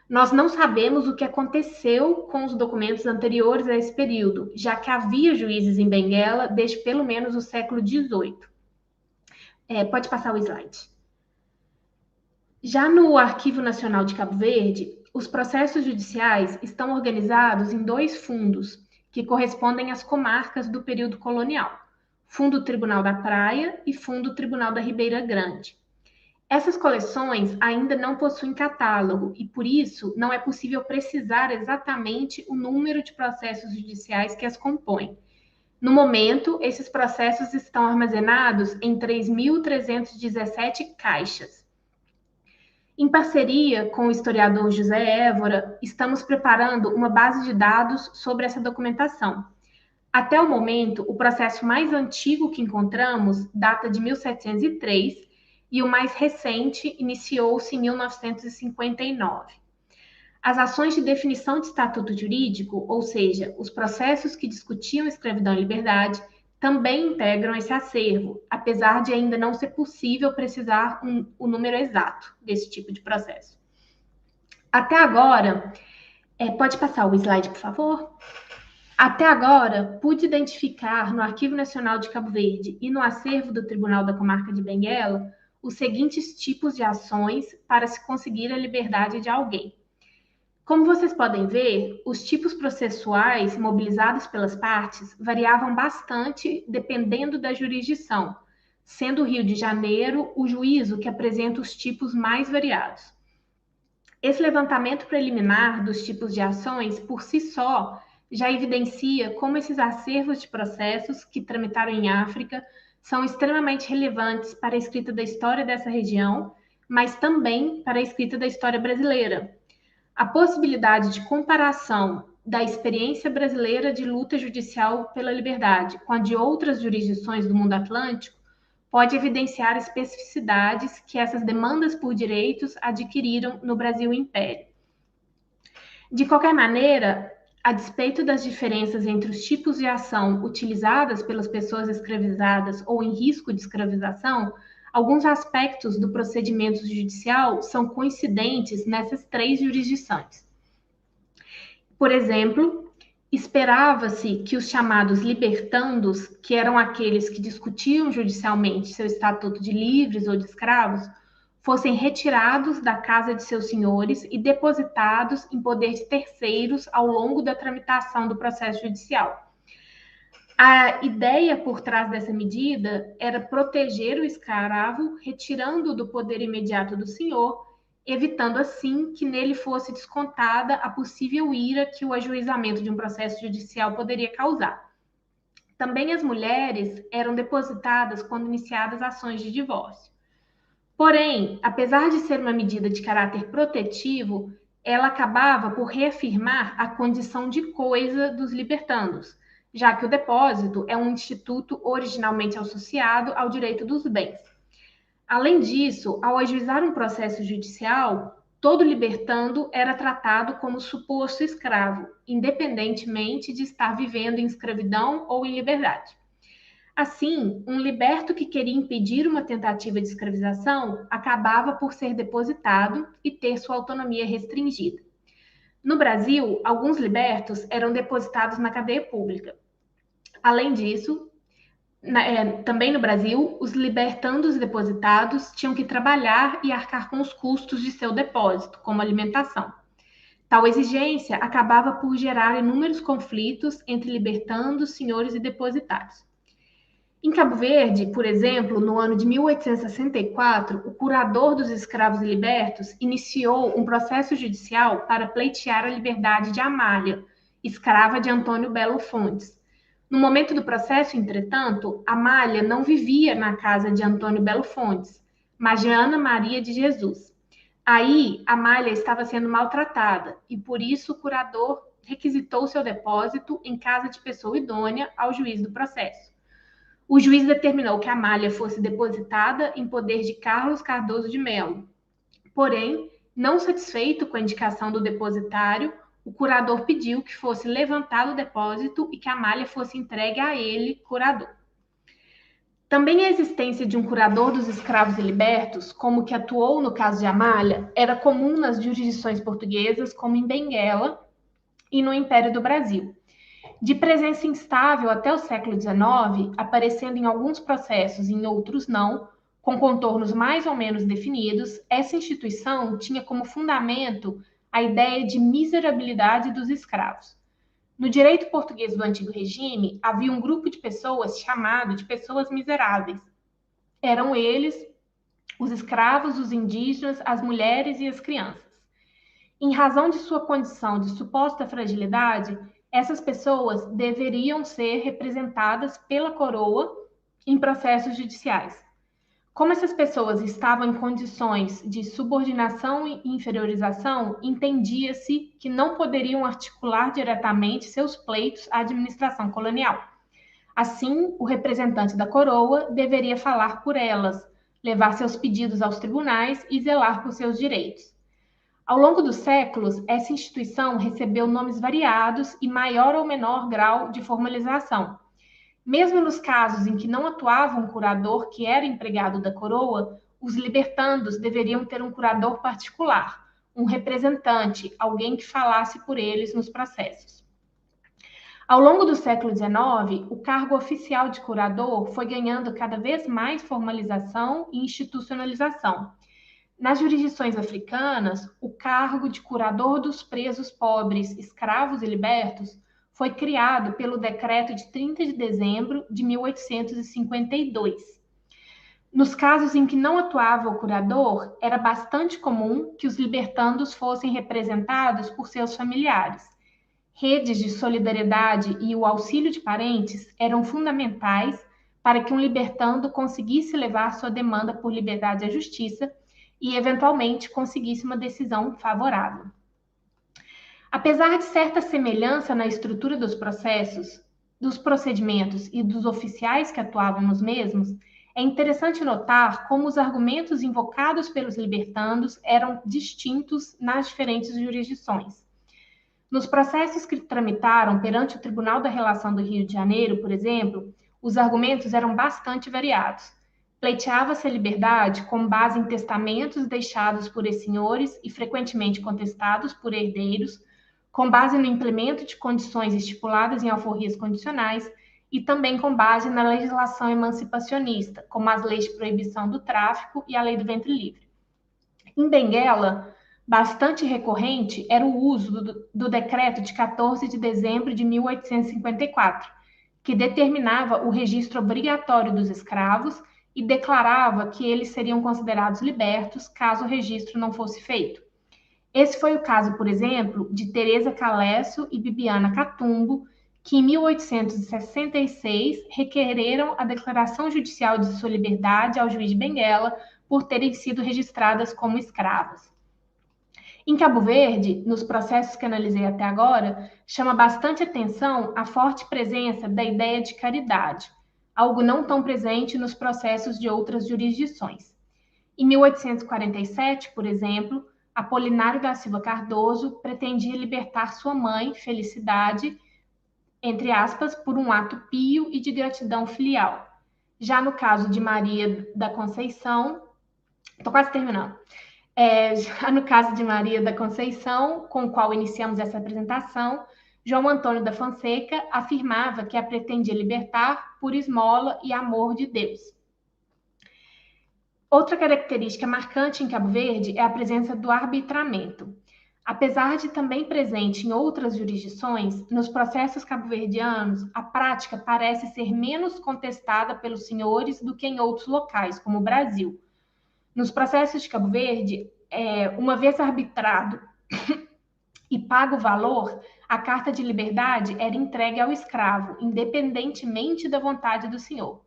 Speaker 3: Nós não sabemos o que aconteceu com os documentos anteriores a esse período, já que havia juízes em Benguela desde pelo menos o século XVIII. Pode passar o slide. Já no Arquivo Nacional de Cabo Verde, os processos judiciais estão organizados em 2 fundos, que correspondem às comarcas do período colonial: Fundo Tribunal da Praia e Fundo Tribunal da Ribeira Grande. Essas coleções ainda não possuem catálogo e, por isso, não é possível precisar exatamente o número de processos judiciais que as compõem. No momento, esses processos estão armazenados em 3.317 caixas. Em parceria com o historiador José Évora, estamos preparando uma base de dados sobre essa documentação. Até o momento, o processo mais antigo que encontramos data de 1703, e o mais recente iniciou-se em 1959. As ações de definição de estatuto jurídico, ou seja, os processos que discutiam escravidão e liberdade, também integram esse acervo, apesar de ainda não ser possível precisar o número exato desse tipo de processo. Até agora, Pode passar o slide, por favor? Até agora, pude identificar no Arquivo Nacional de Cabo Verde e no acervo do Tribunal da Comarca de Benguela os seguintes tipos de ações para se conseguir a liberdade de alguém. Como vocês podem ver, os tipos processuais mobilizados pelas partes variavam bastante dependendo da jurisdição, sendo o Rio de Janeiro o juízo que apresenta os tipos mais variados. Esse levantamento preliminar dos tipos de ações, por si só, já evidencia como esses acervos de processos que tramitaram em África são extremamente relevantes para a escrita da história dessa região, mas também para a escrita da história brasileira. A possibilidade de comparação da experiência brasileira de luta judicial pela liberdade com a de outras jurisdições do mundo atlântico pode evidenciar especificidades que essas demandas por direitos adquiriram no Brasil Império. De qualquer maneira, a despeito das diferenças entre os tipos de ação utilizadas pelas pessoas escravizadas ou em risco de escravização, alguns aspectos do procedimento judicial são coincidentes nessas três jurisdições. Por exemplo, esperava-se que os chamados libertandos, que eram aqueles que discutiam judicialmente seu estatuto de livres ou de escravos, fossem retirados da casa de seus senhores e depositados em poder de terceiros ao longo da tramitação do processo judicial. A ideia por trás dessa medida era proteger o escravo, retirando-o do poder imediato do senhor, evitando assim que nele fosse descontada a possível ira que o ajuizamento de um processo judicial poderia causar. Também as mulheres eram depositadas quando iniciadas ações de divórcio. Porém, apesar de ser uma medida de caráter protetivo, ela acabava por reafirmar a condição de coisa dos libertandos, já que o depósito é um instituto originalmente associado ao direito dos bens. Além disso, ao ajuizar um processo judicial, todo libertando era tratado como suposto escravo, independentemente de estar vivendo em escravidão ou em liberdade. Assim, um liberto que queria impedir uma tentativa de escravização acabava por ser depositado e ter sua autonomia restringida. No Brasil, alguns libertos eram depositados na cadeia pública. Além disso, também no Brasil, os libertandos depositados tinham que trabalhar e arcar com os custos de seu depósito, como alimentação. Tal exigência acabava por gerar inúmeros conflitos entre libertandos, senhores e depositários. Em Cabo Verde, por exemplo, no ano de 1864, o curador dos escravos e libertos iniciou um processo judicial para pleitear a liberdade de Amália, escrava de Antônio Belo Fontes. No momento do processo, entretanto, Amália não vivia na casa de Antônio Belo Fontes, mas de Ana Maria de Jesus. Aí, Amália estava sendo maltratada e, por isso, o curador requisitou seu depósito em casa de pessoa idônea ao juiz do processo. O juiz determinou que Amália fosse depositada em poder de Carlos Cardoso de Melo. Porém, não satisfeito com a indicação do depositário, o curador pediu que fosse levantado o depósito e que Amália fosse entregue a ele, curador. Também a existência de um curador dos escravos e libertos, como o que atuou no caso de Amália, era comum nas jurisdições portuguesas, como em Benguela e no Império do Brasil. De presença instável até o século XIX, aparecendo em alguns processos e em outros não, com contornos mais ou menos definidos, essa instituição tinha como fundamento a ideia de miserabilidade dos escravos. No direito português do Antigo Regime, havia um grupo de pessoas chamado de pessoas miseráveis. Eram eles os escravos, os indígenas, as mulheres e as crianças. Em razão de sua condição de suposta fragilidade, essas pessoas deveriam ser representadas pela coroa em processos judiciais. Como essas pessoas estavam em condições de subordinação e inferiorização, entendia-se que não poderiam articular diretamente seus pleitos à administração colonial. Assim, o representante da coroa deveria falar por elas, levar seus pedidos aos tribunais e zelar por seus direitos. Ao longo dos séculos, essa instituição recebeu nomes variados e maior ou menor grau de formalização. Mesmo nos casos em que não atuava um curador que era empregado da coroa, os libertandos deveriam ter um curador particular, um representante, alguém que falasse por eles nos processos. Ao longo do século XIX, o cargo oficial de curador foi ganhando cada vez mais formalização e institucionalização. Nas jurisdições africanas, o cargo de curador dos presos pobres, escravos e libertos foi criado pelo decreto de 30 de dezembro de 1852. Nos casos em que não atuava o curador, era bastante comum que os libertandos fossem representados por seus familiares. Redes de solidariedade e o auxílio de parentes eram fundamentais para que um libertando conseguisse levar sua demanda por liberdade à justiça e, eventualmente, conseguisse uma decisão favorável. Apesar de certa semelhança na estrutura dos processos, dos procedimentos e dos oficiais que atuavam nos mesmos, é interessante notar como os argumentos invocados pelos libertandos eram distintos nas diferentes jurisdições. Nos processos que tramitaram perante o Tribunal da Relação do Rio de Janeiro, por exemplo, os argumentos eram bastante variados. Pleiteava-se a liberdade com base em testamentos deixados por ex-senhores e frequentemente contestados por herdeiros, com base no implemento de condições estipuladas em alforrias condicionais e também com base na legislação emancipacionista, como as leis de proibição do tráfico e a lei do ventre livre. Em Benguela, bastante recorrente era o uso do decreto de 14 de dezembro de 1854, que determinava o registro obrigatório dos escravos e declarava que eles seriam considerados libertos caso o registro não fosse feito. Esse foi o caso, por exemplo, de Teresa Calesso e Bibiana Catumbo, que em 1866 requereram a declaração judicial de sua liberdade ao juiz de Benguela por terem sido registradas como escravas. Em Cabo Verde, nos processos que analisei até agora, chama bastante atenção a forte presença da ideia de caridade, algo não tão presente nos processos de outras jurisdições. Em 1847, por exemplo, Apolinário da Silva Cardoso pretendia libertar sua mãe, Felicidade, entre aspas, por um ato pio e de gratidão filial. Já no caso de Maria da Conceição, estou quase terminando. Já no caso de Maria da Conceição, com o qual iniciamos essa apresentação, João Antônio da Fonseca afirmava que a pretendia libertar por esmola e amor de Deus. Outra característica marcante em Cabo Verde é a presença do arbitramento. Apesar de também presente em outras jurisdições, nos processos cabo-verdianos, a prática parece ser menos contestada pelos senhores do que em outros locais, como o Brasil. Nos processos de Cabo Verde, uma vez arbitrado e pago o valor, a carta de liberdade era entregue ao escravo, independentemente da vontade do senhor.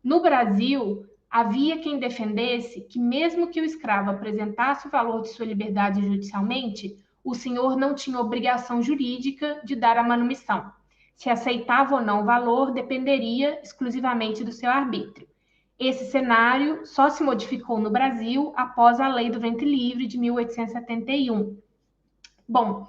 Speaker 3: No Brasil, havia quem defendesse que, mesmo que o escravo apresentasse o valor de sua liberdade judicialmente, o senhor não tinha obrigação jurídica de dar a manumissão. Se aceitava ou não o valor dependeria exclusivamente do seu arbítrio. Esse cenário só se modificou no Brasil após a Lei do Ventre Livre de 1871. Bom,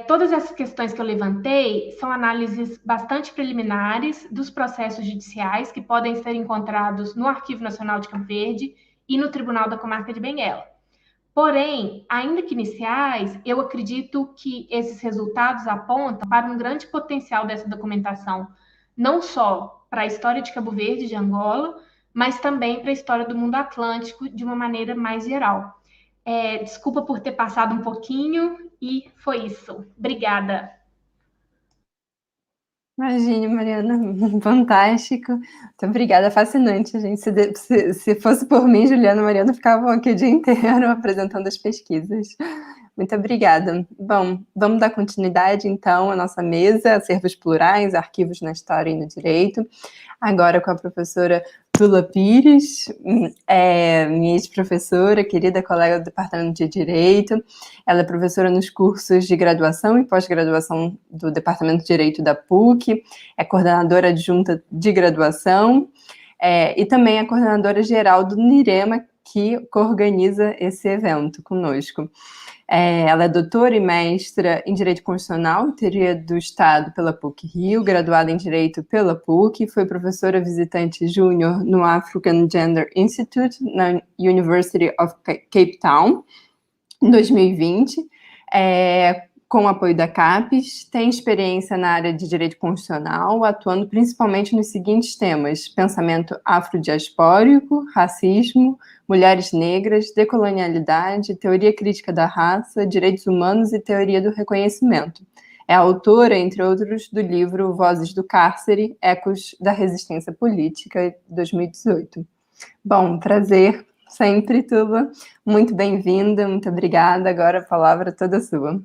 Speaker 3: todas essas questões que eu levantei são análises bastante preliminares dos processos judiciais que podem ser encontrados no Arquivo Nacional de Cabo Verde e no Tribunal da Comarca de Benguela. Porém, ainda que iniciais, eu acredito que esses resultados apontam para um grande potencial dessa documentação, não só para a história de Cabo Verde e de Angola, mas também para a história do mundo atlântico de uma maneira mais geral. Desculpa por ter passado um pouquinho e foi isso. Obrigada.
Speaker 1: Imagine, Mariana, fantástico. Muito obrigada, fascinante, gente. Se fosse por mim, Juliana e Mariana ficavam aqui o dia inteiro apresentando as pesquisas. Muito obrigada. Bom, vamos dar continuidade, então, à nossa mesa, acervos plurais, arquivos na história e no direito. Agora com a professora Tula Pires, minha ex-professora, querida colega do Departamento de Direito. Ela é professora nos cursos de graduação e pós-graduação do Departamento de Direito da PUC, é coordenadora adjunta de graduação e também é coordenadora geral do NIREMA, que coorganiza esse evento conosco. Ela é doutora e mestra em Direito Constitucional e Teoria do Estado pela PUC-Rio, graduada em Direito pela PUC, foi professora visitante júnior no African Gender Institute, na University of Cape Town, em 2020, com o apoio da CAPES, tem experiência na área de direito constitucional, atuando principalmente nos seguintes temas: pensamento afrodiaspórico, racismo, mulheres negras, decolonialidade, teoria crítica da raça, direitos humanos e teoria do reconhecimento. É autora, entre outros, do livro Vozes do Cárcere, Ecos da Resistência Política, 2018. Bom, prazer, sempre, Tuba. Muito bem-vinda, muito obrigada. Agora a palavra toda sua.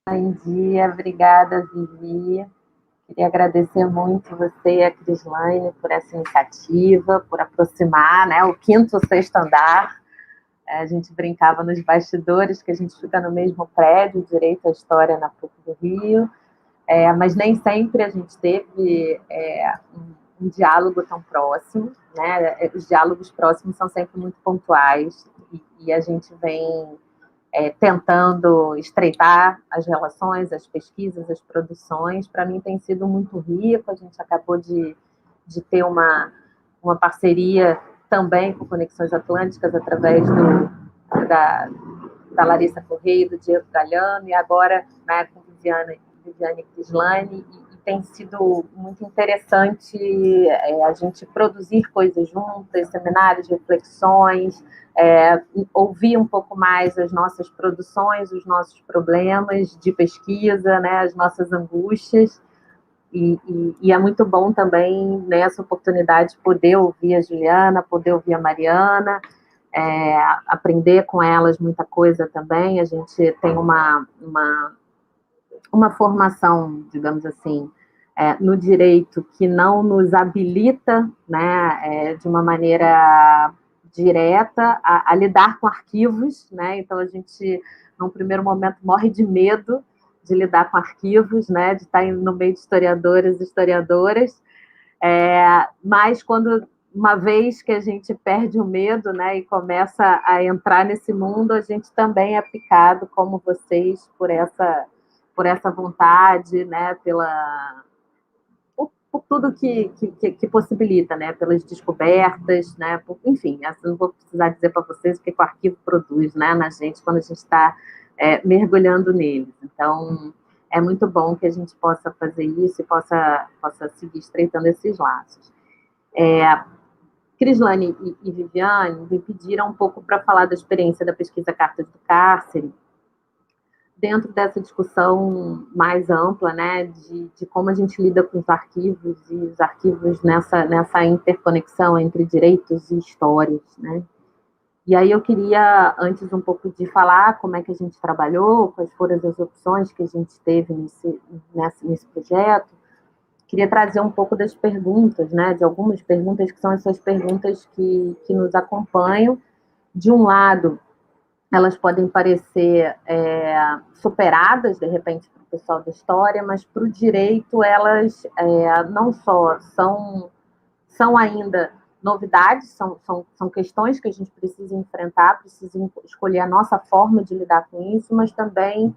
Speaker 4: Bom dia, obrigada, Vivi. Queria agradecer muito você e a Crislane por essa iniciativa, por aproximar, né, o quinto ou sexto andar. A gente brincava nos bastidores que a gente fica no mesmo prédio, Direito à História na PUC do Rio, mas nem sempre a gente teve um diálogo tão próximo, né? Os diálogos próximos são sempre muito pontuais e a gente vem tentando estreitar as relações, as pesquisas, as produções. Para mim tem sido muito rico. A gente acabou de ter uma parceria também com Conexões Atlânticas através da Larissa Correia e do Diego Galhano, e agora, né, com Viviane Crislane, e tem sido muito interessante a gente produzir coisas juntas, seminários, reflexões, ouvir um pouco mais as nossas produções, os nossos problemas de pesquisa, né, as nossas angústias, e é muito bom também nessa oportunidade poder ouvir a Juliana, poder ouvir a Mariana, aprender com elas muita coisa também. A gente tem uma formação, digamos assim, no direito que não nos habilita, né, de uma maneira direta a lidar com arquivos, né? Então a gente, num primeiro momento, morre de medo de lidar com arquivos, né, de estar no meio de historiadores e historiadoras, mas quando, uma vez que a gente perde o medo, né, e começa a entrar nesse mundo, a gente também é picado, como vocês, por essa vontade, né, por tudo que possibilita, né, pelas descobertas, né, enfim, não vou precisar dizer para vocês o que o arquivo produz, né, na gente, quando a gente está mergulhando neles. Então, é muito bom que a gente possa fazer isso e possa seguir estreitando esses laços. Crislane e Viviane me pediram um pouco para falar da experiência da pesquisa Cartas do Cárcere, dentro dessa discussão mais ampla, né, de como a gente lida com os arquivos, e os arquivos nessa interconexão entre direitos e histórias, né. E aí eu queria, antes um pouco de falar como é que a gente trabalhou, quais foram as opções que a gente teve nesse projeto, queria trazer um pouco das perguntas, né, de algumas perguntas que são essas perguntas que nos acompanham. De um lado, elas podem parecer superadas, de repente, para o pessoal da história, mas para o direito elas não só são ainda novidades, são questões que a gente precisa enfrentar, precisa escolher a nossa forma de lidar com isso, mas também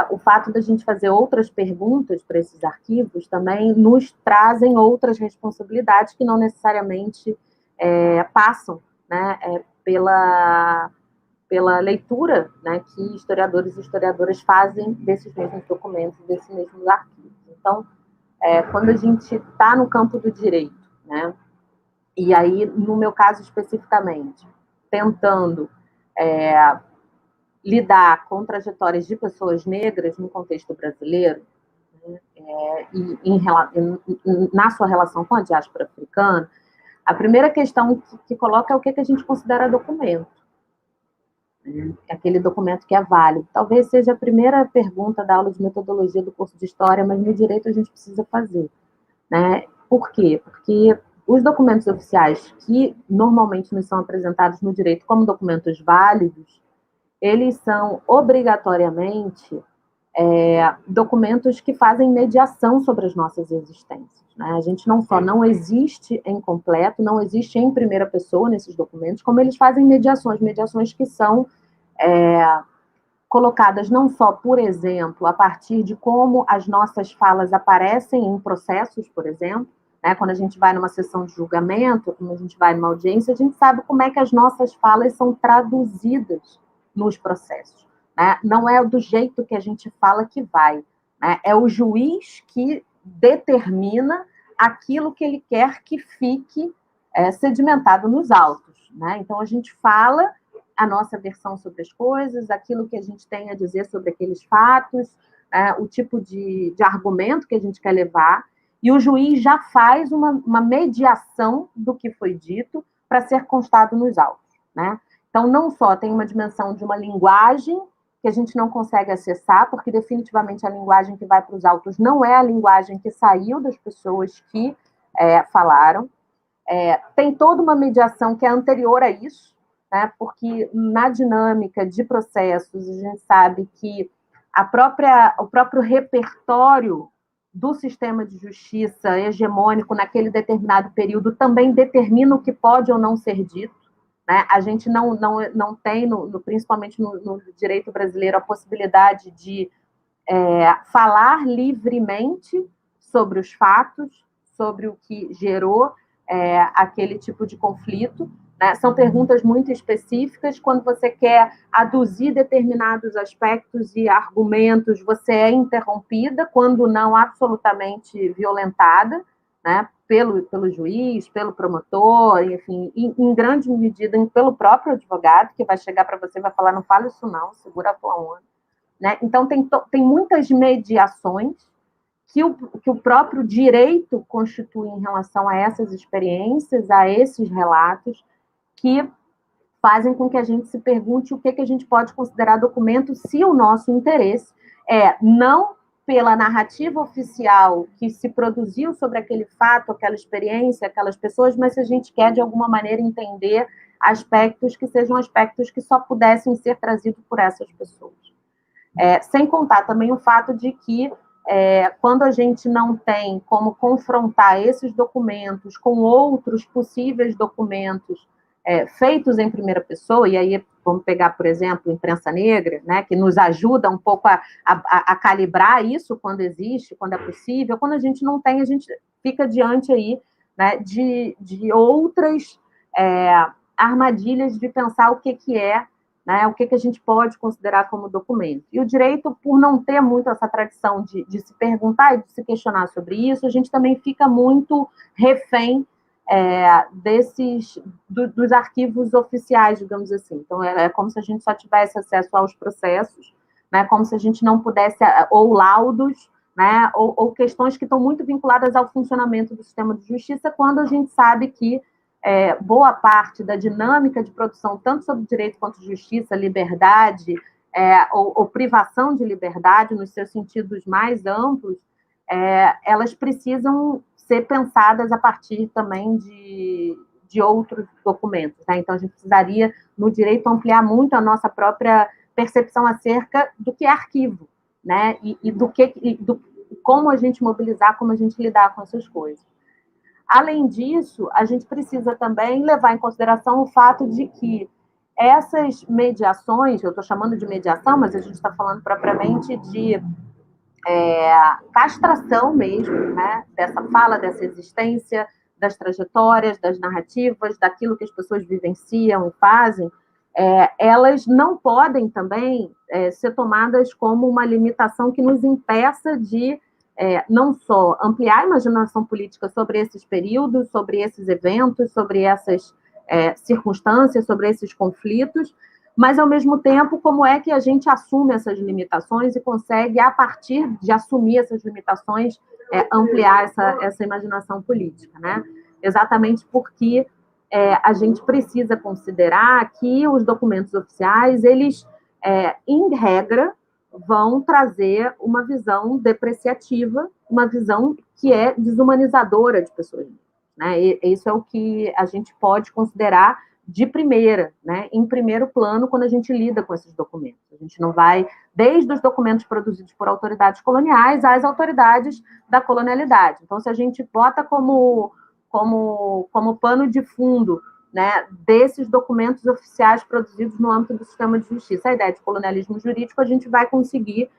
Speaker 4: o fato da gente fazer outras perguntas para esses arquivos também nos trazem outras responsabilidades que não necessariamente passam, né, pela leitura, né, que historiadores e historiadoras fazem desses mesmos documentos, desses mesmos arquivos. Então, quando a gente está no campo do direito, né, e aí, no meu caso especificamente, tentando lidar com trajetórias de pessoas negras no contexto brasileiro, né, na sua relação com a diáspora africana, a primeira questão que coloca é o que a gente considera documento. Aquele documento que é válido. Talvez seja a primeira pergunta da aula de metodologia do curso de História, mas no direito a gente precisa fazer, né? Por quê? Porque os documentos oficiais que normalmente nos são apresentados no direito como documentos válidos, eles são obrigatoriamente documentos que fazem mediação sobre as nossas existências, né? A gente não só não existe em completo, não existe em primeira pessoa nesses documentos, como eles fazem mediações que são colocadas não só, por exemplo, a partir de como as nossas falas aparecem em processos, por exemplo, né? Quando a gente vai numa sessão de julgamento, quando a gente vai numa audiência, a gente sabe como é que as nossas falas são traduzidas nos processos, né? Não é do jeito que a gente fala que vai, né? É o juiz que determina aquilo que ele quer que fique sedimentado nos autos, né? Então, a gente fala a nossa versão sobre as coisas, aquilo que a gente tem a dizer sobre aqueles fatos, o tipo de argumento que a gente quer levar, e o juiz já faz uma mediação do que foi dito para ser constado nos autos, né? Então, não só tem uma dimensão de uma linguagem que a gente não consegue acessar, porque definitivamente a linguagem que vai para os autos não é a linguagem que saiu das pessoas que falaram. Tem toda uma mediação que é anterior a isso, né? Porque na dinâmica de processos, a gente sabe que o próprio repertório do sistema de justiça hegemônico naquele determinado período também determina o que pode ou não ser dito, né? A gente não tem, principalmente no direito brasileiro, a possibilidade de falar livremente sobre os fatos, sobre o que gerou aquele tipo de conflito, né? São perguntas muito específicas. Quando você quer aduzir determinados aspectos e argumentos, você é interrompida, quando não absolutamente violentada, né? Pelo juiz, pelo promotor, enfim, em grande medida pelo próprio advogado, que vai chegar para você e vai falar: não fala isso não, segura a tua onda, né? Então, tem muitas mediações que o próprio direito constitui em relação a essas experiências, a esses relatos, que fazem com que a gente se pergunte o que a gente pode considerar documento, se o nosso interesse não pela narrativa oficial que se produziu sobre aquele fato, aquela experiência, aquelas pessoas, mas se a gente quer, de alguma maneira, entender aspectos que sejam aspectos que só pudessem ser trazidos por essas pessoas. Sem contar também o fato de que, quando a gente não tem como confrontar esses documentos com outros possíveis documentos feitos em primeira pessoa, e aí vamos pegar, por exemplo, Imprensa Negra, né, que nos ajuda um pouco a calibrar isso quando existe, quando é possível. Quando a gente não tem, a gente fica diante aí, né, de outras armadilhas de pensar o que é, né, o que a gente pode considerar como documento. E o direito, por não ter muito essa tradição de se perguntar e de se questionar sobre isso, a gente também fica muito refém dos arquivos oficiais, digamos assim. Então, é como se a gente só tivesse acesso aos processos, né, como se a gente não pudesse, ou laudos, né, ou questões que estão muito vinculadas ao funcionamento do sistema de justiça, quando a gente sabe que boa parte da dinâmica de produção, tanto sobre direito quanto justiça, liberdade, ou privação de liberdade, nos seus sentidos mais amplos, elas precisam ser pensadas a partir também de outros documentos, né? Então, a gente precisaria, no direito, ampliar muito a nossa própria percepção acerca do que é arquivo, né? E como a gente mobilizar, como a gente lidar com essas coisas. Além disso, a gente precisa também levar em consideração o fato de que essas mediações, eu estou chamando de mediação, mas a gente está falando propriamente de castração mesmo, né, dessa fala, dessa existência, das trajetórias, das narrativas, daquilo que as pessoas vivenciam e fazem, elas não podem também ser tomadas como uma limitação que nos impeça de não só ampliar a imaginação política sobre esses períodos, sobre esses eventos, sobre essas circunstâncias, sobre esses conflitos, mas, ao mesmo tempo, como é que a gente assume essas limitações e consegue, a partir de assumir essas limitações, ampliar essa imaginação política, né? Exatamente porque a gente precisa considerar que os documentos oficiais, eles, em regra, vão trazer uma visão depreciativa, uma visão que é desumanizadora de pessoas, né? E isso é o que a gente pode considerar de primeira, né, em primeiro plano, quando a gente lida com esses documentos. A gente não vai, desde os documentos produzidos por autoridades coloniais às autoridades da colonialidade. Então, se a gente bota como pano de fundo, né, desses documentos oficiais produzidos no âmbito do sistema de justiça, a ideia de colonialismo jurídico, a gente vai conseguir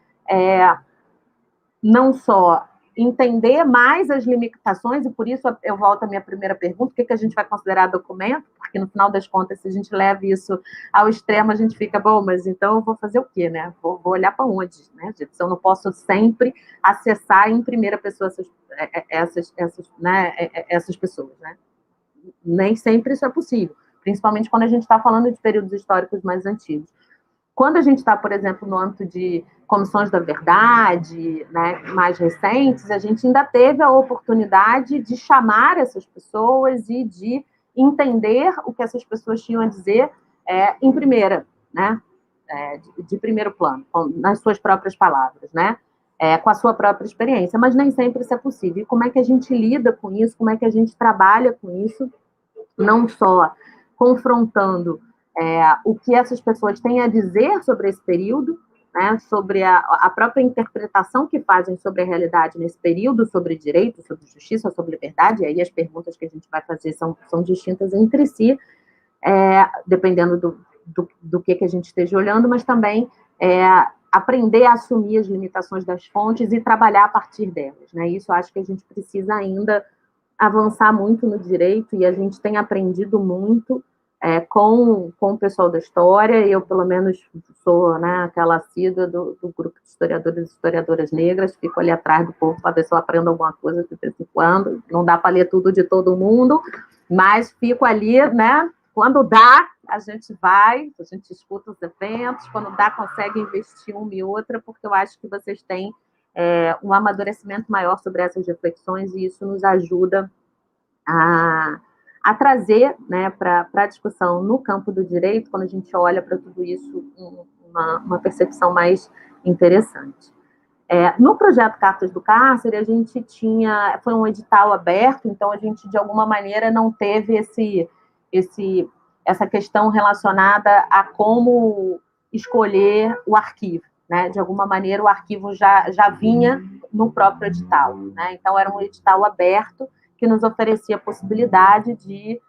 Speaker 4: não só entender mais as limitações, e por isso eu volto à minha primeira pergunta, o que a gente vai considerar documento, porque no final das contas, se a gente leva isso ao extremo, a gente fica, bom, mas então eu vou fazer o quê, né? Vou olhar para onde, né? Se eu não posso sempre acessar em primeira pessoa essas pessoas, né? Nem sempre isso é possível, principalmente quando a gente está falando de períodos históricos mais antigos. Quando a gente está, por exemplo, no âmbito de comissões da verdade, né, mais recentes, a gente ainda teve a oportunidade de chamar essas pessoas e de entender o que essas pessoas tinham a dizer em primeira, né, de primeiro plano, nas suas próprias palavras, né, com a sua própria experiência, mas nem sempre isso é possível. E como é que a gente lida com isso, como é que a gente trabalha com isso, não só confrontando o que essas pessoas têm a dizer sobre esse período, né, sobre a própria interpretação que fazem sobre a realidade nesse período, sobre direito, sobre justiça, sobre liberdade, e aí as perguntas que a gente vai fazer são distintas entre si, dependendo do que a gente esteja olhando, mas também aprender a assumir as limitações das fontes e trabalhar a partir delas, né? Isso eu acho que a gente precisa ainda avançar muito no direito, e a gente tem aprendido muito com o pessoal da história. Eu, pelo menos, sou, né, aquela assídua do grupo de historiadores e historiadoras negras, fico ali atrás do povo para ver se eu aprendo alguma coisa de vez em quando. Não dá para ler tudo de todo mundo, mas fico ali, né? Quando dá, a gente vai, a gente escuta os eventos, quando dá, consegue investir uma e outra, porque eu acho que vocês têm um amadurecimento maior sobre essas reflexões, e isso nos ajuda a trazer, né, para a discussão no campo do direito, quando a gente olha para tudo isso, uma percepção mais interessante. No projeto Cartas do Cárcere, a gente foi um edital aberto, então a gente, de alguma maneira, não teve essa questão relacionada a como escolher o arquivo, né? De alguma maneira, o arquivo já vinha no próprio edital, né? Então, era um edital aberto que nos oferecia a possibilidade de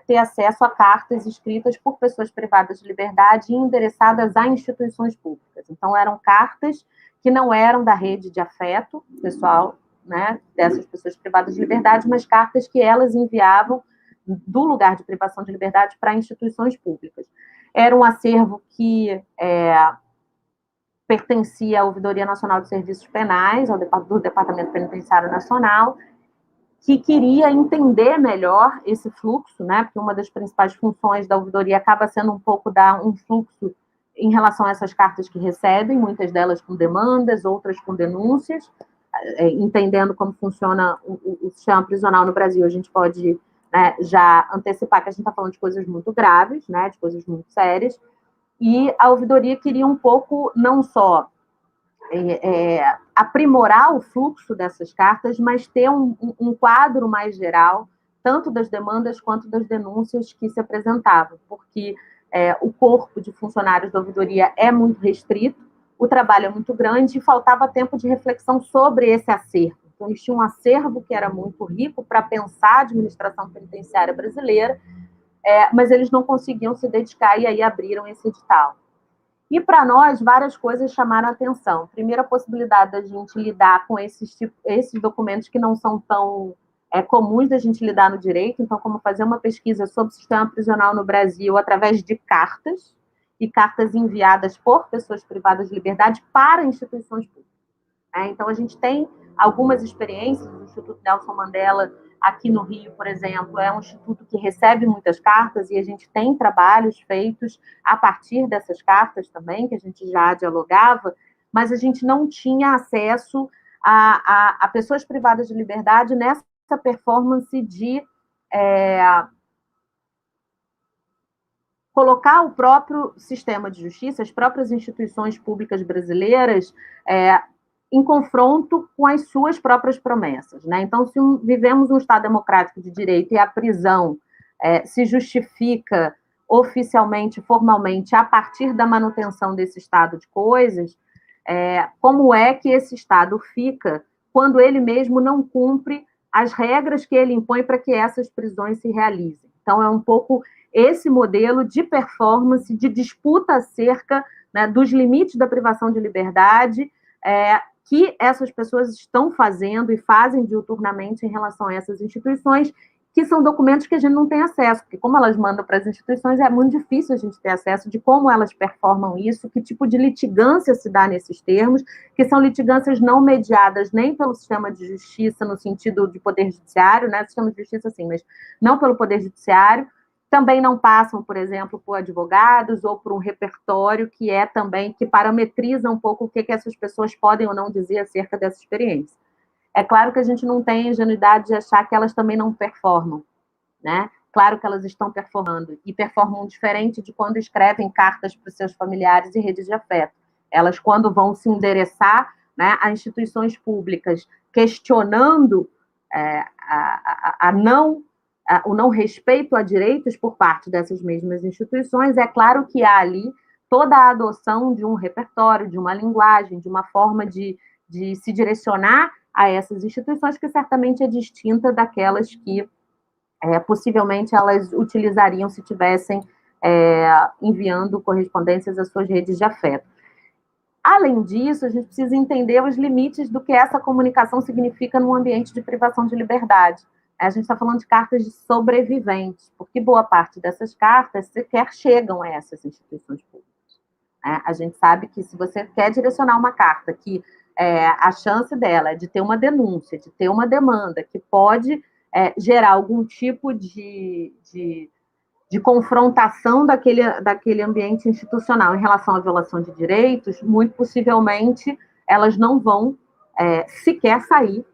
Speaker 4: ter acesso a cartas escritas por pessoas privadas de liberdade e endereçadas a instituições públicas. Então, eram cartas que não eram da rede de afeto pessoal, né, dessas pessoas privadas de liberdade, mas cartas que elas enviavam do lugar de privação de liberdade para instituições públicas. Era um acervo que pertencia à Ouvidoria Nacional de Serviços Penais, do Departamento Penitenciário Nacional, que queria entender melhor esse fluxo, né, porque uma das principais funções da ouvidoria acaba sendo um pouco dar um fluxo em relação a essas cartas que recebem, muitas delas com demandas, outras com denúncias, entendendo como funciona o sistema prisional no Brasil. A gente pode, né, já antecipar que a gente está falando de coisas muito graves, né, de coisas muito sérias, e a ouvidoria queria um pouco, não só aprimorar o fluxo dessas cartas, mas ter um quadro mais geral, tanto das demandas quanto das denúncias que se apresentavam, porque o corpo de funcionários da ouvidoria é muito restrito, o trabalho é muito grande e faltava tempo de reflexão sobre esse acervo. Então, eles tinham um acervo que era muito rico para pensar a administração penitenciária brasileira, mas eles não conseguiam se dedicar, e aí abriram esse edital. E, para nós, várias coisas chamaram a atenção. Primeiro, a possibilidade da gente lidar com esses documentos que não são tão comuns da gente lidar no direito. Então, como fazer uma pesquisa sobre o sistema prisional no Brasil através de cartas, e cartas enviadas por pessoas privadas de liberdade para instituições públicas. Então, a gente tem algumas experiências. O Instituto Nelson Mandela, aqui no Rio, por exemplo, é um instituto que recebe muitas cartas, e a gente tem trabalhos feitos a partir dessas cartas também, que a gente já dialogava, mas a gente não tinha acesso a pessoas privadas de liberdade nessa performance de colocar o próprio sistema de justiça, as próprias instituições públicas brasileiras, em confronto com as suas próprias promessas, né? Então, se vivemos um Estado democrático de direito e a prisão se justifica oficialmente, formalmente, a partir da manutenção desse estado de coisas, como é que esse Estado fica quando ele mesmo não cumpre as regras que ele impõe para que essas prisões se realizem? Então, é um pouco esse modelo de performance, de disputa acerca, né, dos limites da privação de liberdade, que essas pessoas estão fazendo e fazem diuturnamente em relação a essas instituições, que são documentos que a gente não tem acesso, porque como elas mandam para as instituições, é muito difícil a gente ter acesso de como elas performam isso, que tipo de litigância se dá nesses termos, que são litigâncias não mediadas nem pelo sistema de justiça, no sentido de poder judiciário, né, sistema de justiça sim, mas não pelo poder judiciário, também não passam, por exemplo, por advogados ou por um repertório que é também, que parametriza um pouco o que essas pessoas podem ou não dizer acerca dessa experiência. É claro que a gente não tem a ingenuidade de achar que elas também não performam, né? Claro que elas estão performando, e performam diferente de quando escrevem cartas para os seus familiares e redes de afeto. Elas, quando vão se endereçar, né, a instituições públicas, questionando o não respeito a direitos por parte dessas mesmas instituições, é claro que há ali toda a adoção de um repertório, de uma linguagem, de uma forma de se direcionar a essas instituições que certamente é distinta daquelas que possivelmente elas utilizariam se tivessem enviando correspondências às suas redes de afeto. Além disso, a gente precisa entender os limites do que essa comunicação significa num ambiente de privação de liberdade. A gente está falando de cartas de sobreviventes, porque boa parte dessas cartas sequer chegam a essas instituições públicas. A gente sabe que se você quer direcionar uma carta que a chance dela é de ter uma denúncia, de ter uma demanda que pode gerar algum tipo de confrontação daquele ambiente institucional em relação à violação de direitos, muito possivelmente elas não vão sequer sair,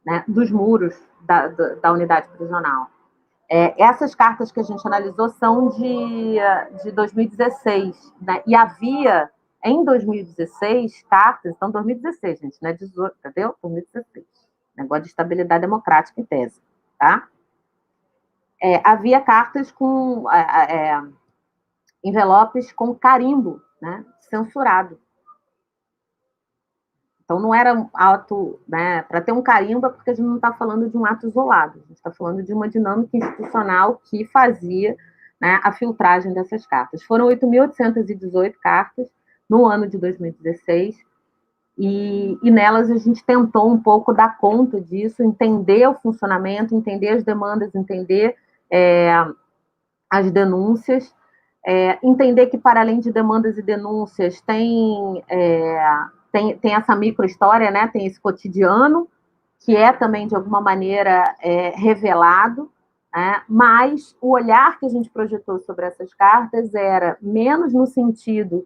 Speaker 4: né, dos muros da unidade prisional. Essas cartas que a gente analisou são de 2016, né, e havia, em 2016, cartas, então 2016, gente, né, 18, entendeu? 2016, negócio de estabilidade democrática em tese, tá? Havia cartas com envelopes com carimbo, né, censurado. Então, não era um ato, né, para ter um carimbo, porque a gente não está falando de um ato isolado, a gente está falando de uma dinâmica institucional que fazia, né, a filtragem dessas cartas. Foram 8.818 cartas no ano de 2016, e nelas a gente tentou um pouco dar conta disso, entender o funcionamento, entender as demandas, entender as denúncias, entender que, para além de demandas e denúncias, tem essa micro-história, né? Tem esse cotidiano, que é também, de alguma maneira, revelado, né? Mas o olhar que a gente projetou sobre essas cartas era menos no sentido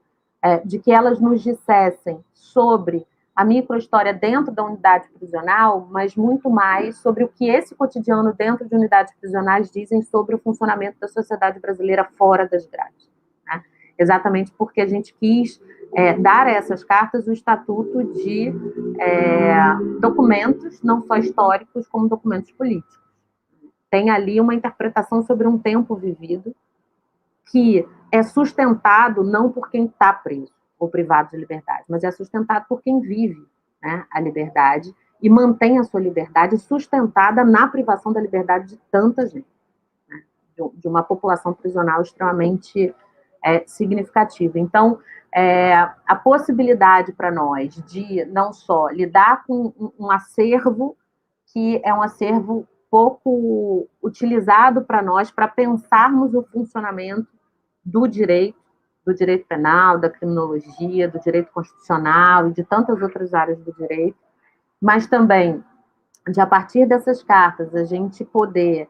Speaker 4: de que elas nos dissessem sobre a micro-história dentro da unidade prisional, mas muito mais sobre o que esse cotidiano dentro de unidades prisionais dizem sobre o funcionamento da sociedade brasileira fora das grades, né? Exatamente porque a gente quis dar a essas cartas o estatuto de documentos, não só históricos, como documentos políticos. Tem ali uma interpretação sobre um tempo vivido que é sustentado não por quem está preso ou privado de liberdade, mas é sustentado por quem vive, né, a liberdade e mantém a sua liberdade sustentada na privação da liberdade de tanta gente, né, de uma população prisional extremamente significativa. Então, a possibilidade para nós de não só lidar com um acervo que é um acervo pouco utilizado para nós para pensarmos o funcionamento do direito penal, da criminologia, do direito constitucional e de tantas outras áreas do direito, mas também de, a partir dessas cartas, a gente poder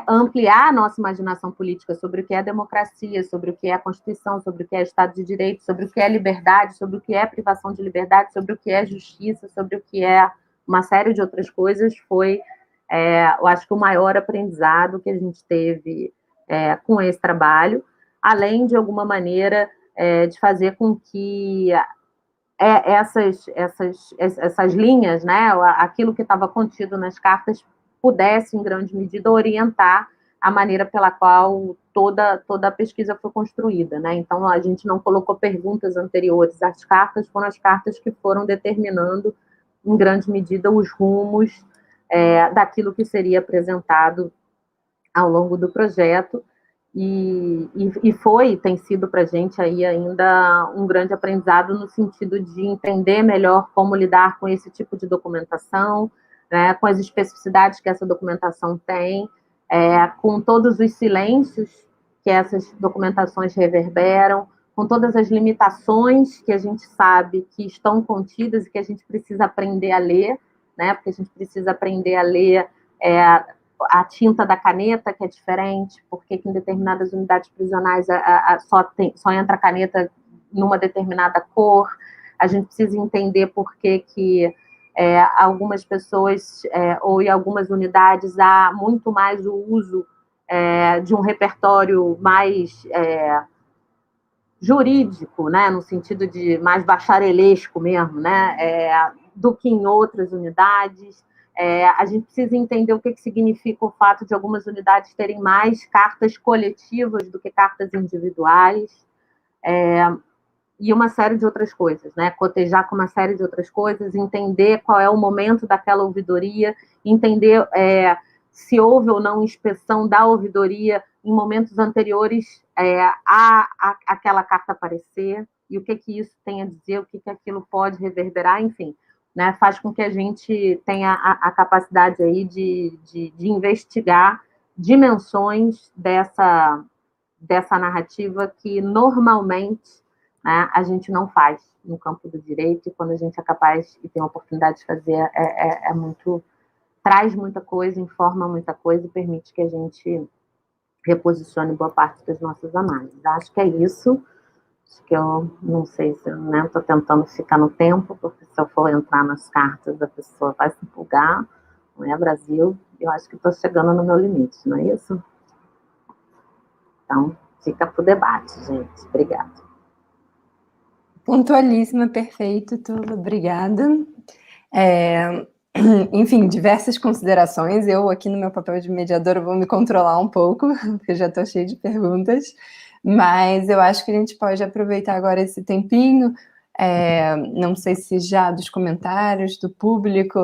Speaker 4: ampliar a nossa imaginação política sobre o que é democracia, sobre o que é a Constituição, sobre o que é Estado de Direito, sobre o que é liberdade, sobre o que é privação de liberdade, sobre o que é justiça, sobre o que é uma série de outras coisas, foi, eu acho que o maior aprendizado que a gente teve com esse trabalho, além, de alguma maneira, de fazer com que essas linhas, né, aquilo que estava contido nas cartas, pudesse, em grande medida, orientar a maneira pela qual toda a pesquisa foi construída, né? Então, a gente não colocou perguntas anteriores às cartas, foram as cartas que foram determinando, em grande medida, os rumos daquilo que seria apresentado ao longo do projeto, tem sido para a gente aí ainda um grande aprendizado no sentido de entender melhor como lidar com esse tipo de documentação, né, com as especificidades que essa documentação tem, com todos os silêncios que essas documentações reverberam, com todas as limitações que a gente sabe que estão contidas e que a gente precisa aprender a ler, né, porque a gente precisa aprender a ler a tinta da caneta, que é diferente, porque em determinadas unidades prisionais só entra a caneta numa determinada cor. A gente precisa entender por que algumas pessoas, ou em algumas unidades, há muito mais o uso de um repertório mais jurídico, né, no sentido de mais bacharelesco mesmo, né, do que em outras unidades. A gente precisa entender o que significa o fato de algumas unidades terem mais cartas coletivas do que cartas individuais, e uma série de outras coisas, né? Cotejar com uma série de outras coisas, entender qual é o momento daquela ouvidoria, entender se houve ou não inspeção da ouvidoria em momentos anteriores àquela carta aparecer, e o que isso tem a dizer, o que aquilo pode reverberar, enfim. Né, faz com que a gente tenha a capacidade aí de investigar dimensões dessa narrativa que normalmente, né, a gente não faz no campo do direito, e quando a gente é capaz e tem a oportunidade de fazer, traz muita coisa, informa muita coisa e permite que a gente reposicione boa parte das nossas análises. Acho que é isso. Acho que eu não sei se eu estou tentando ficar no tempo, porque se eu for entrar nas cartas, a pessoa vai se empolgar, não é, Brasil? Eu acho que estou chegando no meu limite, não é isso? Então, fica para o debate, gente. Obrigada.
Speaker 1: Pontualíssima, perfeito, Tula, obrigada. Enfim, diversas considerações. Eu, aqui no meu papel de mediadora, vou me controlar um pouco, porque já estou cheia de perguntas. Mas eu acho que a gente pode aproveitar agora esse tempinho, não sei se já dos comentários, do público,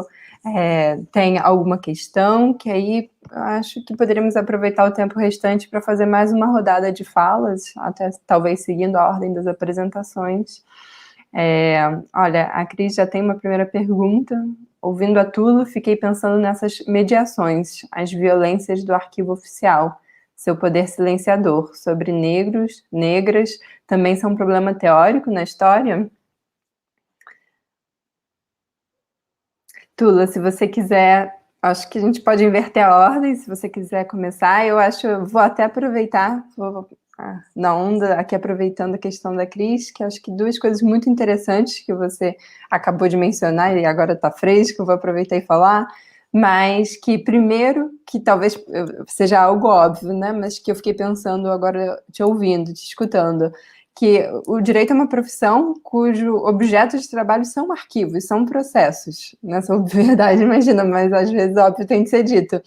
Speaker 1: tem alguma questão, que aí eu acho que poderíamos aproveitar o tempo restante para fazer mais uma rodada de falas, até talvez seguindo a ordem das apresentações. Olha, a Cris já tem uma primeira pergunta. Ouvindo a Tula, fiquei pensando nessas mediações, as violências do arquivo oficial, seu poder silenciador, sobre negros, negras, também são um problema teórico na história? Tula, se você quiser, acho que a gente pode inverter a ordem, se você quiser começar, eu vou até aproveitar, na onda, aqui aproveitando a questão da Cris, que acho que duas coisas muito interessantes que você acabou de mencionar, e agora está fresco, eu vou aproveitar e falar, mas que primeiro, que talvez seja algo óbvio, né, mas que eu fiquei pensando agora, te ouvindo, te escutando, que o direito é uma profissão cujo objeto de trabalho são arquivos, são processos, nessa obviedade, imagina, mas às vezes, óbvio, tem que ser dito.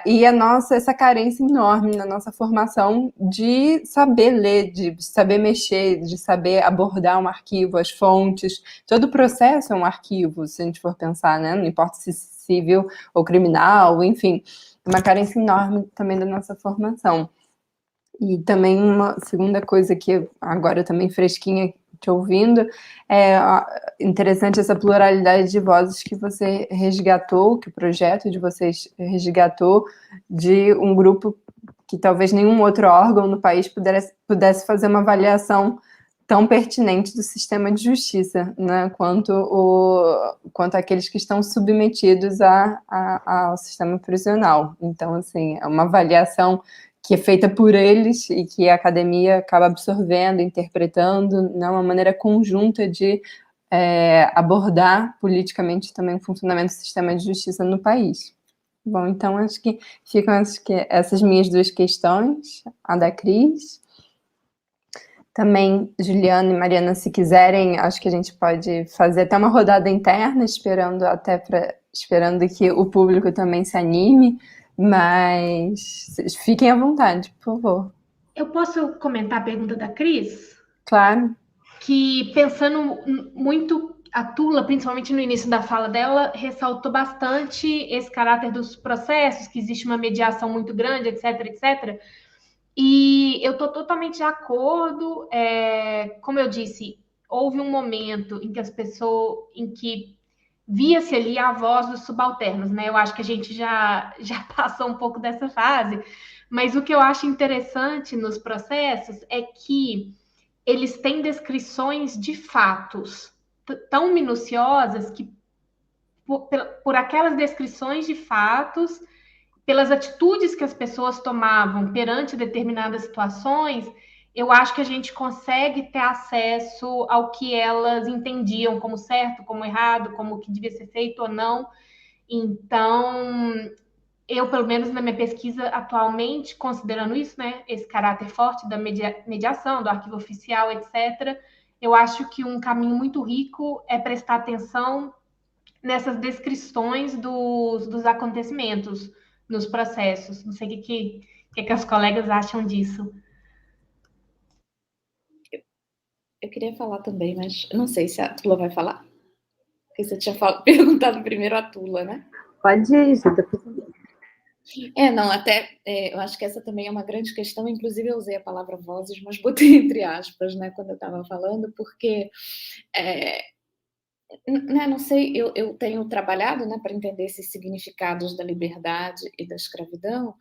Speaker 1: E essa carência enorme na nossa formação de saber ler, de saber mexer, de saber abordar um arquivo, as fontes, todo o processo é um arquivo, se a gente for pensar, né? Não importa se civil ou criminal, enfim, uma carência enorme também da nossa formação. E também uma segunda coisa que agora também fresquinha te ouvindo, é interessante essa pluralidade de vozes que você resgatou, que o projeto de vocês resgatou, de um grupo que talvez nenhum outro órgão no país pudesse fazer uma avaliação tão pertinente do sistema de justiça, né, quanto aqueles que estão submetidos ao sistema prisional. Então, assim, é uma avaliação que é feita por eles e que a academia acaba absorvendo, interpretando, né, uma maneira conjunta de abordar politicamente também o funcionamento do sistema de justiça no país. Bom, então acho que ficam essas minhas duas questões, a da Cris. Também, Juliana e Mariana, se quiserem, acho que a gente pode fazer até uma rodada interna, esperando que o público também se anime, mas fiquem à vontade, por favor.
Speaker 3: Eu posso comentar a pergunta da Cris?
Speaker 1: Claro.
Speaker 3: Que, pensando muito, a Tula, principalmente no início da fala dela, ressaltou bastante esse caráter dos processos, que existe uma mediação muito grande, etc, etc. E eu estou totalmente de acordo. Como eu disse, houve um momento em que as pessoas, em que via-se ali a voz dos subalternos, né? Eu acho que a gente já passou um pouco dessa fase, mas o que eu acho interessante nos processos é que eles têm descrições de fatos tão minuciosas que, por aquelas descrições de fatos, pelas atitudes que as pessoas tomavam perante determinadas situações, eu acho que a gente consegue ter acesso ao que elas entendiam como certo, como errado, como que devia ser feito ou não. Então, eu, pelo menos na minha pesquisa atualmente, considerando isso, né, esse caráter forte da mediação, do arquivo oficial, etc., eu acho que um caminho muito rico é prestar atenção nessas descrições dos acontecimentos nos processos. Não sei o que as colegas acham disso.
Speaker 2: Eu queria falar também, mas não sei se a Tula vai falar. Porque você tinha perguntado primeiro a Tula, né?
Speaker 4: Pode ir, Gilda.
Speaker 2: Não, eu acho que essa também é uma grande questão, inclusive eu usei a palavra vozes, mas botei entre aspas, né, quando eu estava falando, porque, né, não sei, eu tenho trabalhado, né, para entender esses significados da liberdade e da escravidão,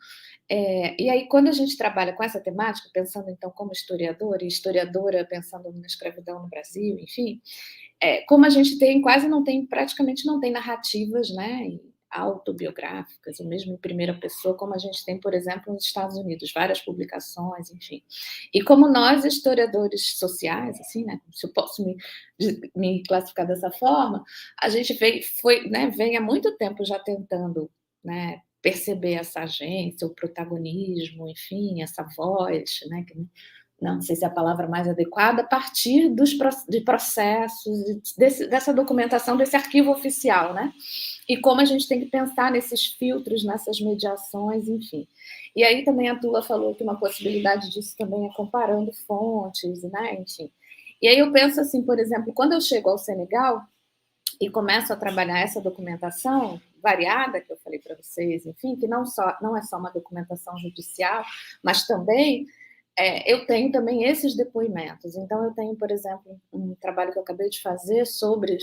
Speaker 2: e aí quando a gente trabalha com essa temática, pensando então como historiadora, e historiadora pensando na escravidão no Brasil, enfim, como a gente praticamente não tem narrativas, né, autobiográficas, ou mesmo em primeira pessoa, como a gente tem, por exemplo, nos Estados Unidos, várias publicações, enfim. E como nós, historiadores sociais, assim, né, se eu posso me classificar dessa forma, a gente vem há muito tempo já tentando, né, perceber essa agência, o protagonismo, enfim, essa voz, né, que não sei se é a palavra mais adequada, a partir de processos, dessa documentação, desse arquivo oficial, né? E como a gente tem que pensar nesses filtros, nessas mediações, enfim. E aí também a Tula falou que uma possibilidade disso também é comparando fontes, né? Enfim. E aí eu penso assim, por exemplo, quando eu chego ao Senegal e começo a trabalhar essa documentação variada que eu falei para vocês, enfim, que não é só uma documentação judicial, mas também eu tenho também esses depoimentos. Então, eu tenho, por exemplo, um trabalho que eu acabei de fazer sobre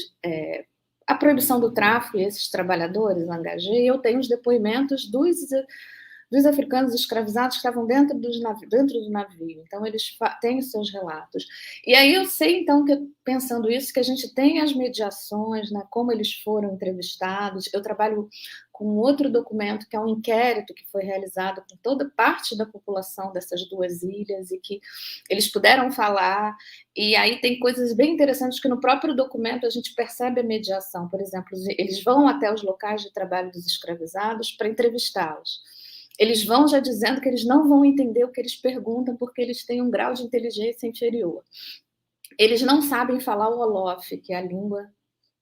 Speaker 2: a proibição do tráfico e esses trabalhadores engajei. Eu tenho os depoimentos dos africanos escravizados que estavam dentro do navio. Então, eles têm os seus relatos. E aí eu sei, então, que pensando isso, que a gente tem as mediações, né, como eles foram entrevistados. Eu trabalho com outro documento, que é um inquérito que foi realizado com toda parte da população dessas duas ilhas e que eles puderam falar. E aí tem coisas bem interessantes que no próprio documento a gente percebe a mediação. Por exemplo, eles vão até os locais de trabalho dos escravizados para entrevistá-los. Eles vão já dizendo que eles não vão entender o que eles perguntam porque eles têm um grau de inteligência inferior. Eles não sabem falar o Wolof, que é a língua,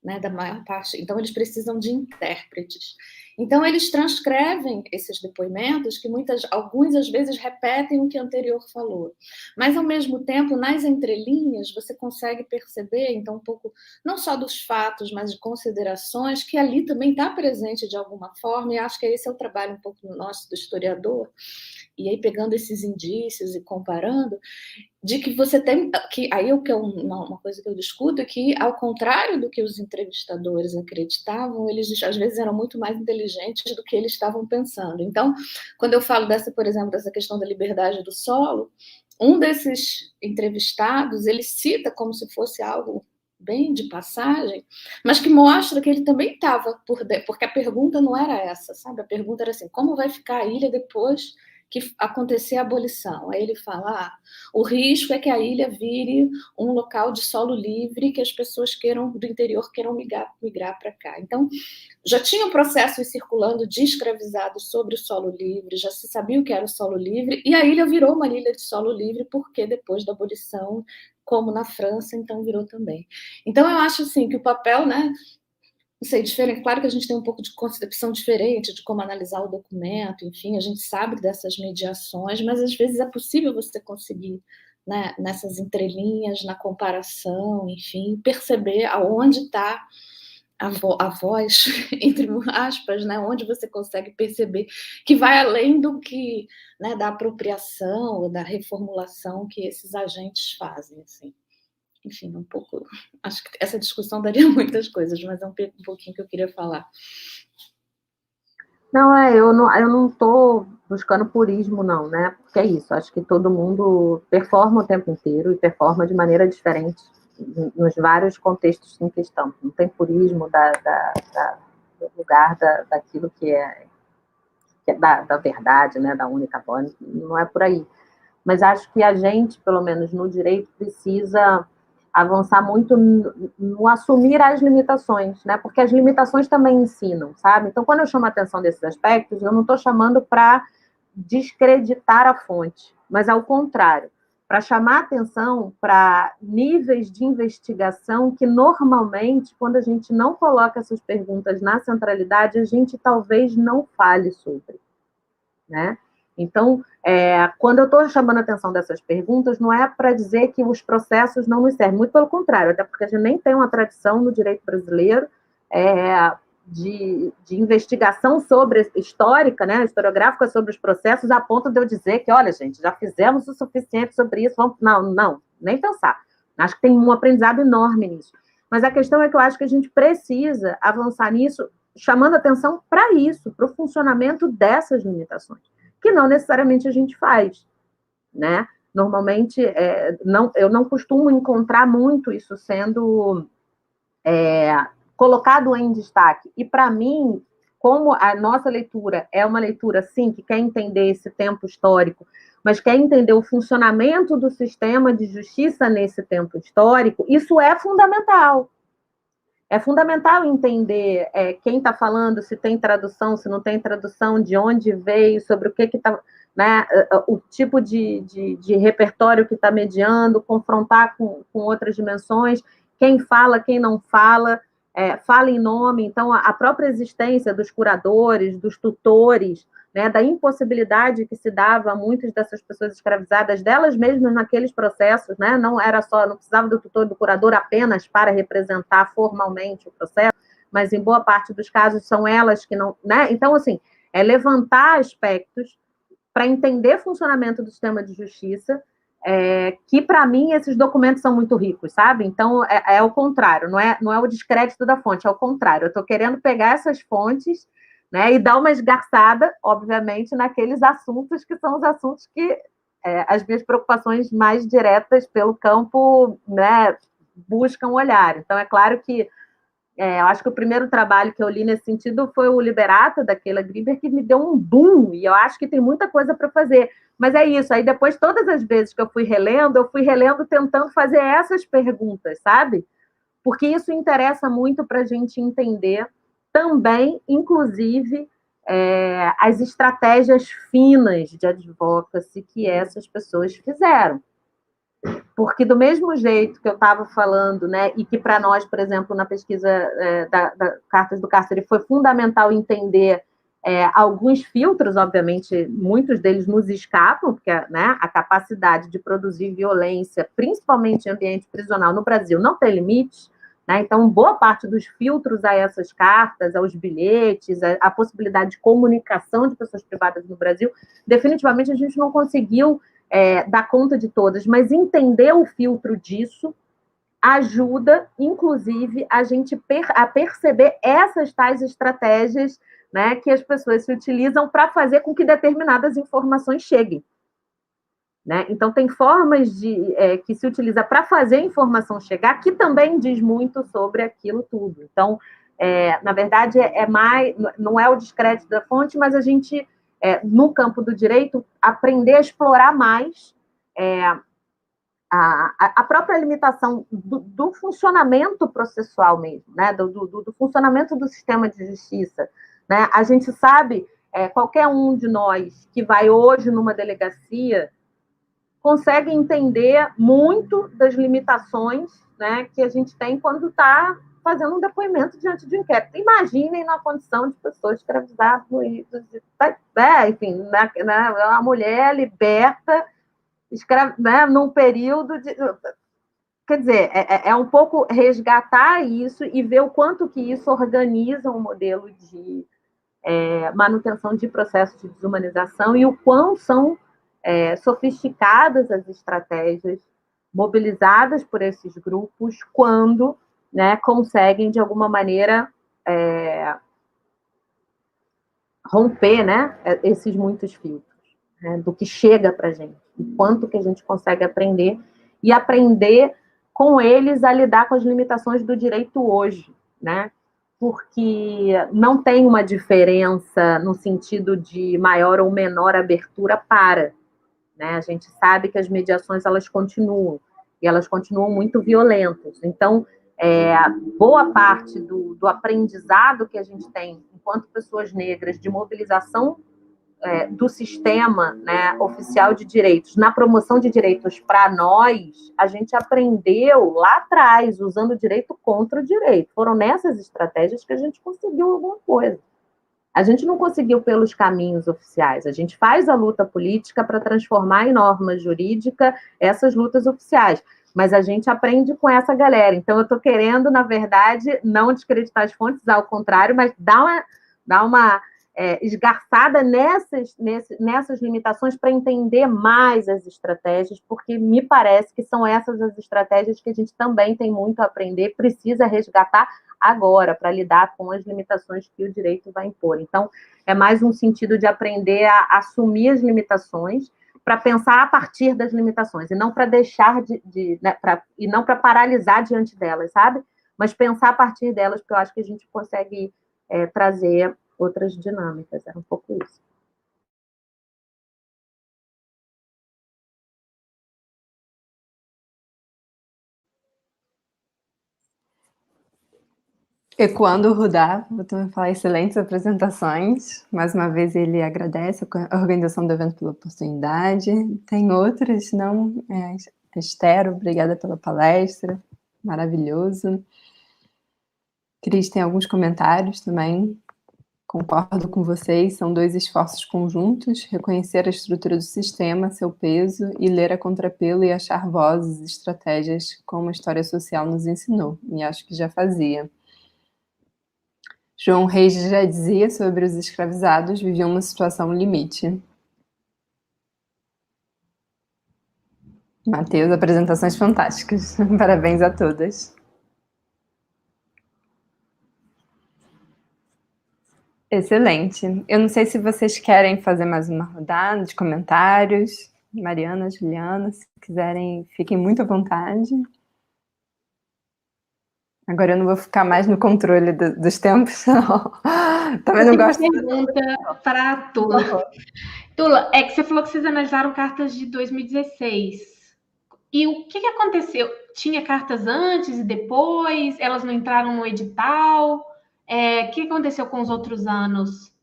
Speaker 2: né, da maior parte. Então, eles precisam de intérpretes. Então, eles transcrevem esses depoimentos, que alguns, às vezes, repetem o que o anterior falou. Mas, ao mesmo tempo, nas entrelinhas, você consegue perceber, então, um pouco, não só dos fatos, mas de considerações, que ali também está presente de alguma forma, e acho que esse é o trabalho um pouco nosso do historiador, e aí pegando esses indícios e comparando, de que você tem, que aí o que é uma coisa que eu discuto é que, ao contrário do que os entrevistadores acreditavam, eles às vezes eram muito mais inteligentes do que eles estavam pensando. Então, quando eu falo por exemplo, dessa questão da liberdade do solo, um desses entrevistados, ele cita como se fosse algo bem de passagem, mas que mostra que ele também estava porque a pergunta não era essa, sabe? A pergunta era assim, como vai ficar a ilha depois que acontecer a abolição? Aí ele fala, o risco é que a ilha vire um local de solo livre, que as pessoas do interior queiram migrar para cá. Então, já tinha um processo circulando de escravizados sobre o solo livre, já se sabia o que era o solo livre, e a ilha virou uma ilha de solo livre, porque depois da abolição, como na França, então virou também. Então, eu acho assim, que o papel, né, não sei, diferente. Claro que a gente tem um pouco de concepção diferente de como analisar o documento, enfim, a gente sabe dessas mediações, mas às vezes é possível você conseguir, né, nessas entrelinhas, na comparação, enfim, perceber aonde está a voz, entre aspas, né, onde você consegue perceber que vai além do que, né, da apropriação ou da reformulação que esses agentes fazem, assim. Enfim, um pouco, acho que essa discussão daria muitas coisas, mas é um pouquinho que eu queria falar.
Speaker 4: Não, eu não estou buscando purismo, não, né? Porque é isso, acho que todo mundo performa o tempo inteiro e performa de maneira diferente nos vários contextos em questão. Não tem purismo do lugar daquilo que é da verdade, né? Da única voz, não é por aí. Mas acho que a gente, pelo menos no direito, precisa avançar muito no assumir as limitações, né? Porque as limitações também ensinam, sabe? Então, quando eu chamo a atenção desses aspectos, eu não estou chamando para descreditar a fonte, mas ao contrário, para chamar atenção para níveis de investigação que normalmente, quando a gente não coloca essas perguntas na centralidade, a gente talvez não fale sobre, né? Então, quando eu estou chamando a atenção dessas perguntas, não é para dizer que os processos não nos servem, muito pelo contrário, até porque a gente nem tem uma tradição no direito brasileiro de investigação histórica, né, historiográfica sobre os processos, a ponto de eu dizer que, olha, gente, já fizemos o suficiente sobre isso, não, nem pensar. Acho que tem um aprendizado enorme nisso. Mas a questão é que eu acho que a gente precisa avançar nisso, chamando atenção para isso, para o funcionamento dessas limitações, que não necessariamente a gente faz, né? Normalmente, eu não costumo encontrar muito isso sendo colocado em destaque. E, para mim, como a nossa leitura é uma leitura, sim, que quer entender esse tempo histórico, mas quer entender o funcionamento do sistema de justiça nesse tempo histórico, isso é fundamental. É fundamental entender quem está falando, se tem tradução, se não tem tradução, de onde veio, sobre o que está, né, o tipo de repertório que está mediando, confrontar com outras dimensões, quem fala, quem não fala, fala em nome. Então, a própria existência dos curadores, dos tutores, né, da impossibilidade que se dava a muitas dessas pessoas escravizadas, delas mesmas naqueles processos, né, não precisava do tutor e do curador apenas para representar formalmente o processo, mas em boa parte dos casos são elas que não, né? Então, assim, levantar aspectos para entender o funcionamento do sistema de justiça, que, para mim, esses documentos são muito ricos, sabe? Então, é o contrário, não é o descrédito da fonte, é o contrário. Eu estou querendo pegar essas fontes, né, e dar uma esgarçada, obviamente, naqueles assuntos que são os assuntos que as minhas preocupações mais diretas pelo campo, né, buscam olhar. Então, é claro que eu acho que o primeiro trabalho que eu li nesse sentido foi o Liberato, da Keila Grieber, que me deu um boom, e eu acho que tem muita coisa para fazer. Mas é isso, aí depois, todas as vezes que eu fui relendo tentando fazer essas perguntas, sabe? Porque isso interessa muito para a gente entender também, inclusive, as estratégias finas de advocacy que essas pessoas fizeram. Porque do mesmo jeito que eu estava falando, né, e que para nós, por exemplo, na pesquisa da Cartas do Cárcere, foi fundamental entender alguns filtros, obviamente, muitos deles nos escapam, porque, né, a capacidade de produzir violência, principalmente em ambiente prisional no Brasil, não tem limites, né? Então, boa parte dos filtros a essas cartas, aos bilhetes, a possibilidade de comunicação de pessoas privadas no Brasil, definitivamente a gente não conseguiu dar conta de todas, mas entender o filtro disso ajuda, inclusive, a gente a perceber essas tais estratégias, né, que as pessoas se utilizam para fazer com que determinadas informações cheguem. Né? Então, tem formas que se utiliza para fazer a informação chegar, que também diz muito sobre aquilo tudo. Então, na verdade, não é o descrédito da fonte, mas a gente, no campo do direito, aprender a explorar mais a própria limitação do funcionamento processual mesmo, né? do funcionamento do sistema de justiça. Né? A gente sabe, qualquer um de nós que vai hoje numa delegacia consegue entender muito das limitações, né, que a gente tem quando está fazendo um depoimento diante de um inquérito. Imaginem na condição de pessoas escravizadas, enfim, uma mulher liberta, num período de... quer dizer, é um pouco resgatar isso e ver o quanto que isso organiza um modelo de manutenção de processos de desumanização e o quão são sofisticadas as estratégias mobilizadas por esses grupos quando, né, conseguem, de alguma maneira, romper, né, esses muitos filtros, né, do que chega para a gente, o quanto que a gente consegue aprender e aprender com eles a lidar com as limitações do direito hoje, né? Porque não tem uma diferença no sentido de maior ou menor abertura para, né? A gente sabe que as mediações elas continuam e elas continuam muito violentas. Então, boa parte do aprendizado que a gente tem enquanto pessoas negras de mobilização do sistema, né, oficial de direitos, na promoção de direitos para nós, a gente aprendeu lá atrás, usando o direito contra o direito. Foram nessas estratégias que a gente conseguiu alguma coisa. A gente não conseguiu pelos caminhos oficiais. A gente faz a luta política para transformar em norma jurídica essas lutas oficiais. Mas a gente aprende com essa galera. Então, eu estou querendo, na verdade, não descreditar as fontes, ao contrário, mas dar uma esgarçada nessas limitações para entender mais as estratégias, porque me parece que são essas as estratégias que a gente também tem muito a aprender, precisa resgatar agora, para lidar com as limitações que o direito vai impor. Então, é mais um sentido de aprender a assumir as limitações, para pensar a partir das limitações, e não para deixar e não para paralisar diante delas, sabe? Mas pensar a partir delas, porque eu acho que a gente consegue trazer outras dinâmicas. Era um pouco isso.
Speaker 1: Ecoando o Rudá, vou também falar excelentes apresentações. Mais uma vez ele agradece a organização do evento pela oportunidade. Tem outras, não? Esther, obrigada pela palestra, maravilhoso. Cris tem alguns comentários também. Concordo com vocês, são dois esforços conjuntos, reconhecer a estrutura do sistema, seu peso, e ler a contrapelo e achar vozes, estratégias, como a história social nos ensinou, e acho que já fazia. João Reis já dizia sobre os escravizados, viviam uma situação limite. Matheus, apresentações fantásticas. Parabéns a todas. Excelente. Eu não sei se vocês querem fazer mais uma rodada de comentários. Mariana, Juliana, se quiserem, fiquem muito à vontade. Agora eu não vou ficar mais no controle dos tempos, não. Também não gosto.
Speaker 3: Pergunta para a Tula. Tula, é que você falou que vocês analisaram cartas de 2016. E o que aconteceu? Tinha cartas antes e depois? Elas não entraram no edital? O que aconteceu com os outros anos?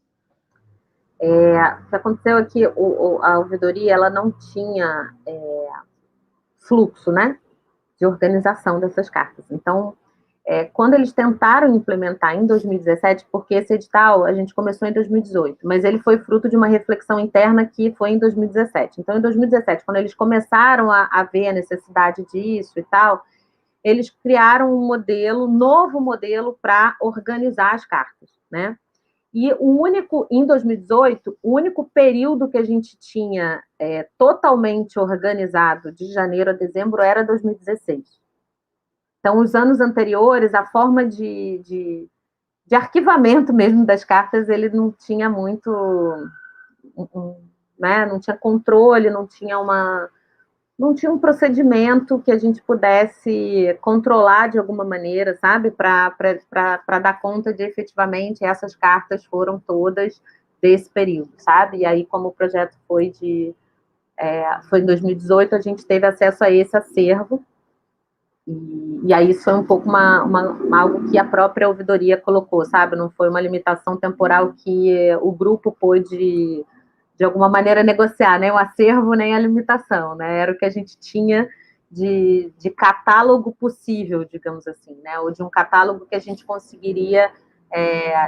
Speaker 4: O que aconteceu é que a ouvidoria ela não tinha fluxo, né, de organização dessas cartas. Então, quando eles tentaram implementar em 2017, porque esse edital a gente começou em 2018, mas ele foi fruto de uma reflexão interna que foi em 2017. Então, em 2017, quando eles começaram a ver a necessidade disso e tal, eles criaram um novo modelo para organizar as cartas, né? E em 2018, o único período que a gente tinha totalmente organizado, de janeiro a dezembro, era 2016. Então, os anos anteriores, a forma de arquivamento mesmo das cartas, ele não tinha muito, né, não tinha controle, não tinha um procedimento que a gente pudesse controlar de alguma maneira, sabe? Para dar conta de efetivamente essas cartas foram todas desse período, sabe? E aí, como o projeto foi em 2018, a gente teve acesso a esse acervo. E aí isso foi um pouco algo que a própria ouvidoria colocou, sabe? Não foi uma limitação temporal que o grupo pôde, de alguma maneira, negociar, nem o acervo, nem a limitação, né? Era o que a gente tinha de catálogo possível, digamos assim, né? Ou de um catálogo que a gente conseguiria,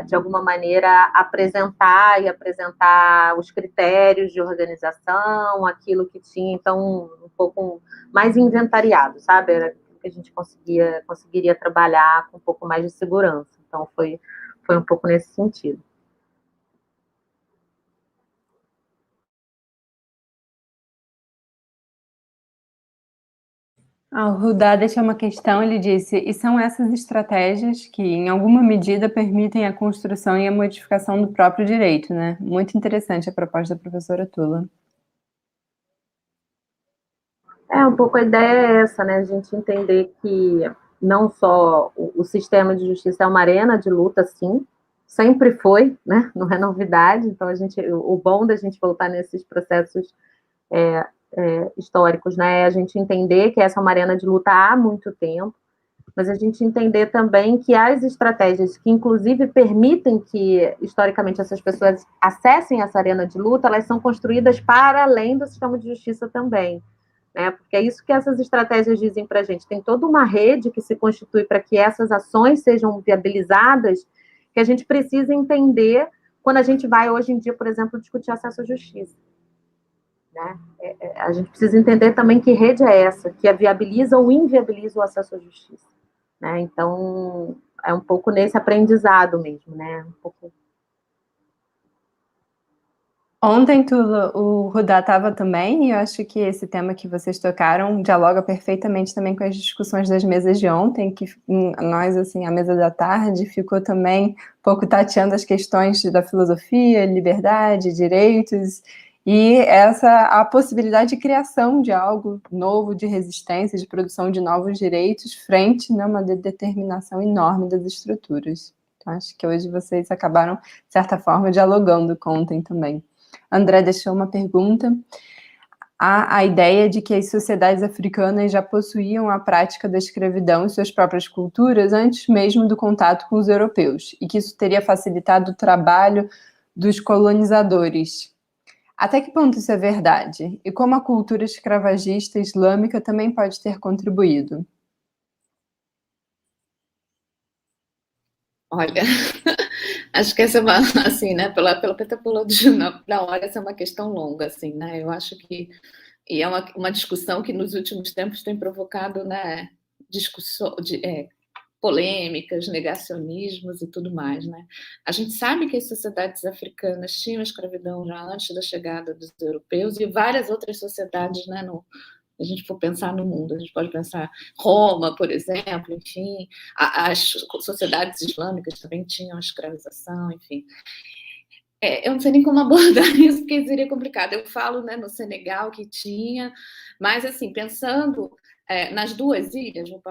Speaker 4: de alguma maneira, apresentar os critérios de organização, aquilo que tinha, então, um pouco mais inventariado, sabe? Era que a gente conseguiria trabalhar com um pouco mais de segurança. Então, foi um pouco nesse sentido.
Speaker 1: O Rudá deixa uma questão, ele disse, e são essas estratégias que, em alguma medida, permitem a construção e a modificação do próprio direito, né? Muito interessante a proposta da professora Tula.
Speaker 4: Um pouco a ideia é essa, né? A gente entender que não só o sistema de justiça é uma arena de luta, sim, sempre foi, né? Não é novidade. Então, o bom da gente voltar nesses processos históricos, né? É a gente entender que essa é uma arena de luta há muito tempo, mas a gente entender também que as estratégias que, inclusive, permitem que, historicamente, essas pessoas acessem essa arena de luta, elas são construídas para além do sistema de justiça também. Né? Porque é isso que essas estratégias dizem para a gente. Tem toda uma rede que se constitui para que essas ações sejam viabilizadas, que a gente precisa entender quando a gente vai, hoje em dia, por exemplo, discutir acesso à justiça. Né? A gente precisa entender também que rede é essa, que viabiliza ou inviabiliza o acesso à justiça. Né? Então, é um pouco nesse aprendizado mesmo, né? Um pouco...
Speaker 1: Ontem, Tula, o Rudá estava também, e eu acho que esse tema que vocês tocaram dialoga perfeitamente também com as discussões das mesas de ontem, que nós, assim, a mesa da tarde ficou também um pouco tateando as questões da filosofia, liberdade, direitos, e a possibilidade de criação de algo novo, de resistência, de produção de novos direitos, frente a uma determinação enorme das estruturas. Então, acho que hoje vocês acabaram, de certa forma, dialogando com ontem também. André deixou uma pergunta. Há a ideia de que as sociedades africanas já possuíam a prática da escravidão em suas próprias culturas antes mesmo do contato com os europeus, e que isso teria facilitado o trabalho dos colonizadores. Até que ponto isso é verdade? E como a cultura escravagista islâmica também pode ter contribuído?
Speaker 2: Olha, acho que essa é uma, assim, né, pela da hora, essa é uma questão longa, assim, né, eu acho que, e é uma discussão que nos últimos tempos tem provocado, né, polêmicas, negacionismos e tudo mais, né. A gente sabe que as sociedades africanas tinham escravidão já antes da chegada dos europeus e várias outras sociedades, né, a gente for pensar no mundo, a gente pode pensar Roma, por exemplo, enfim, as sociedades islâmicas também tinham a escravização, enfim. Eu não sei nem como abordar isso, porque seria complicado. Eu falo, né, no Senegal que tinha, mas, assim, pensando nas duas ilhas, vou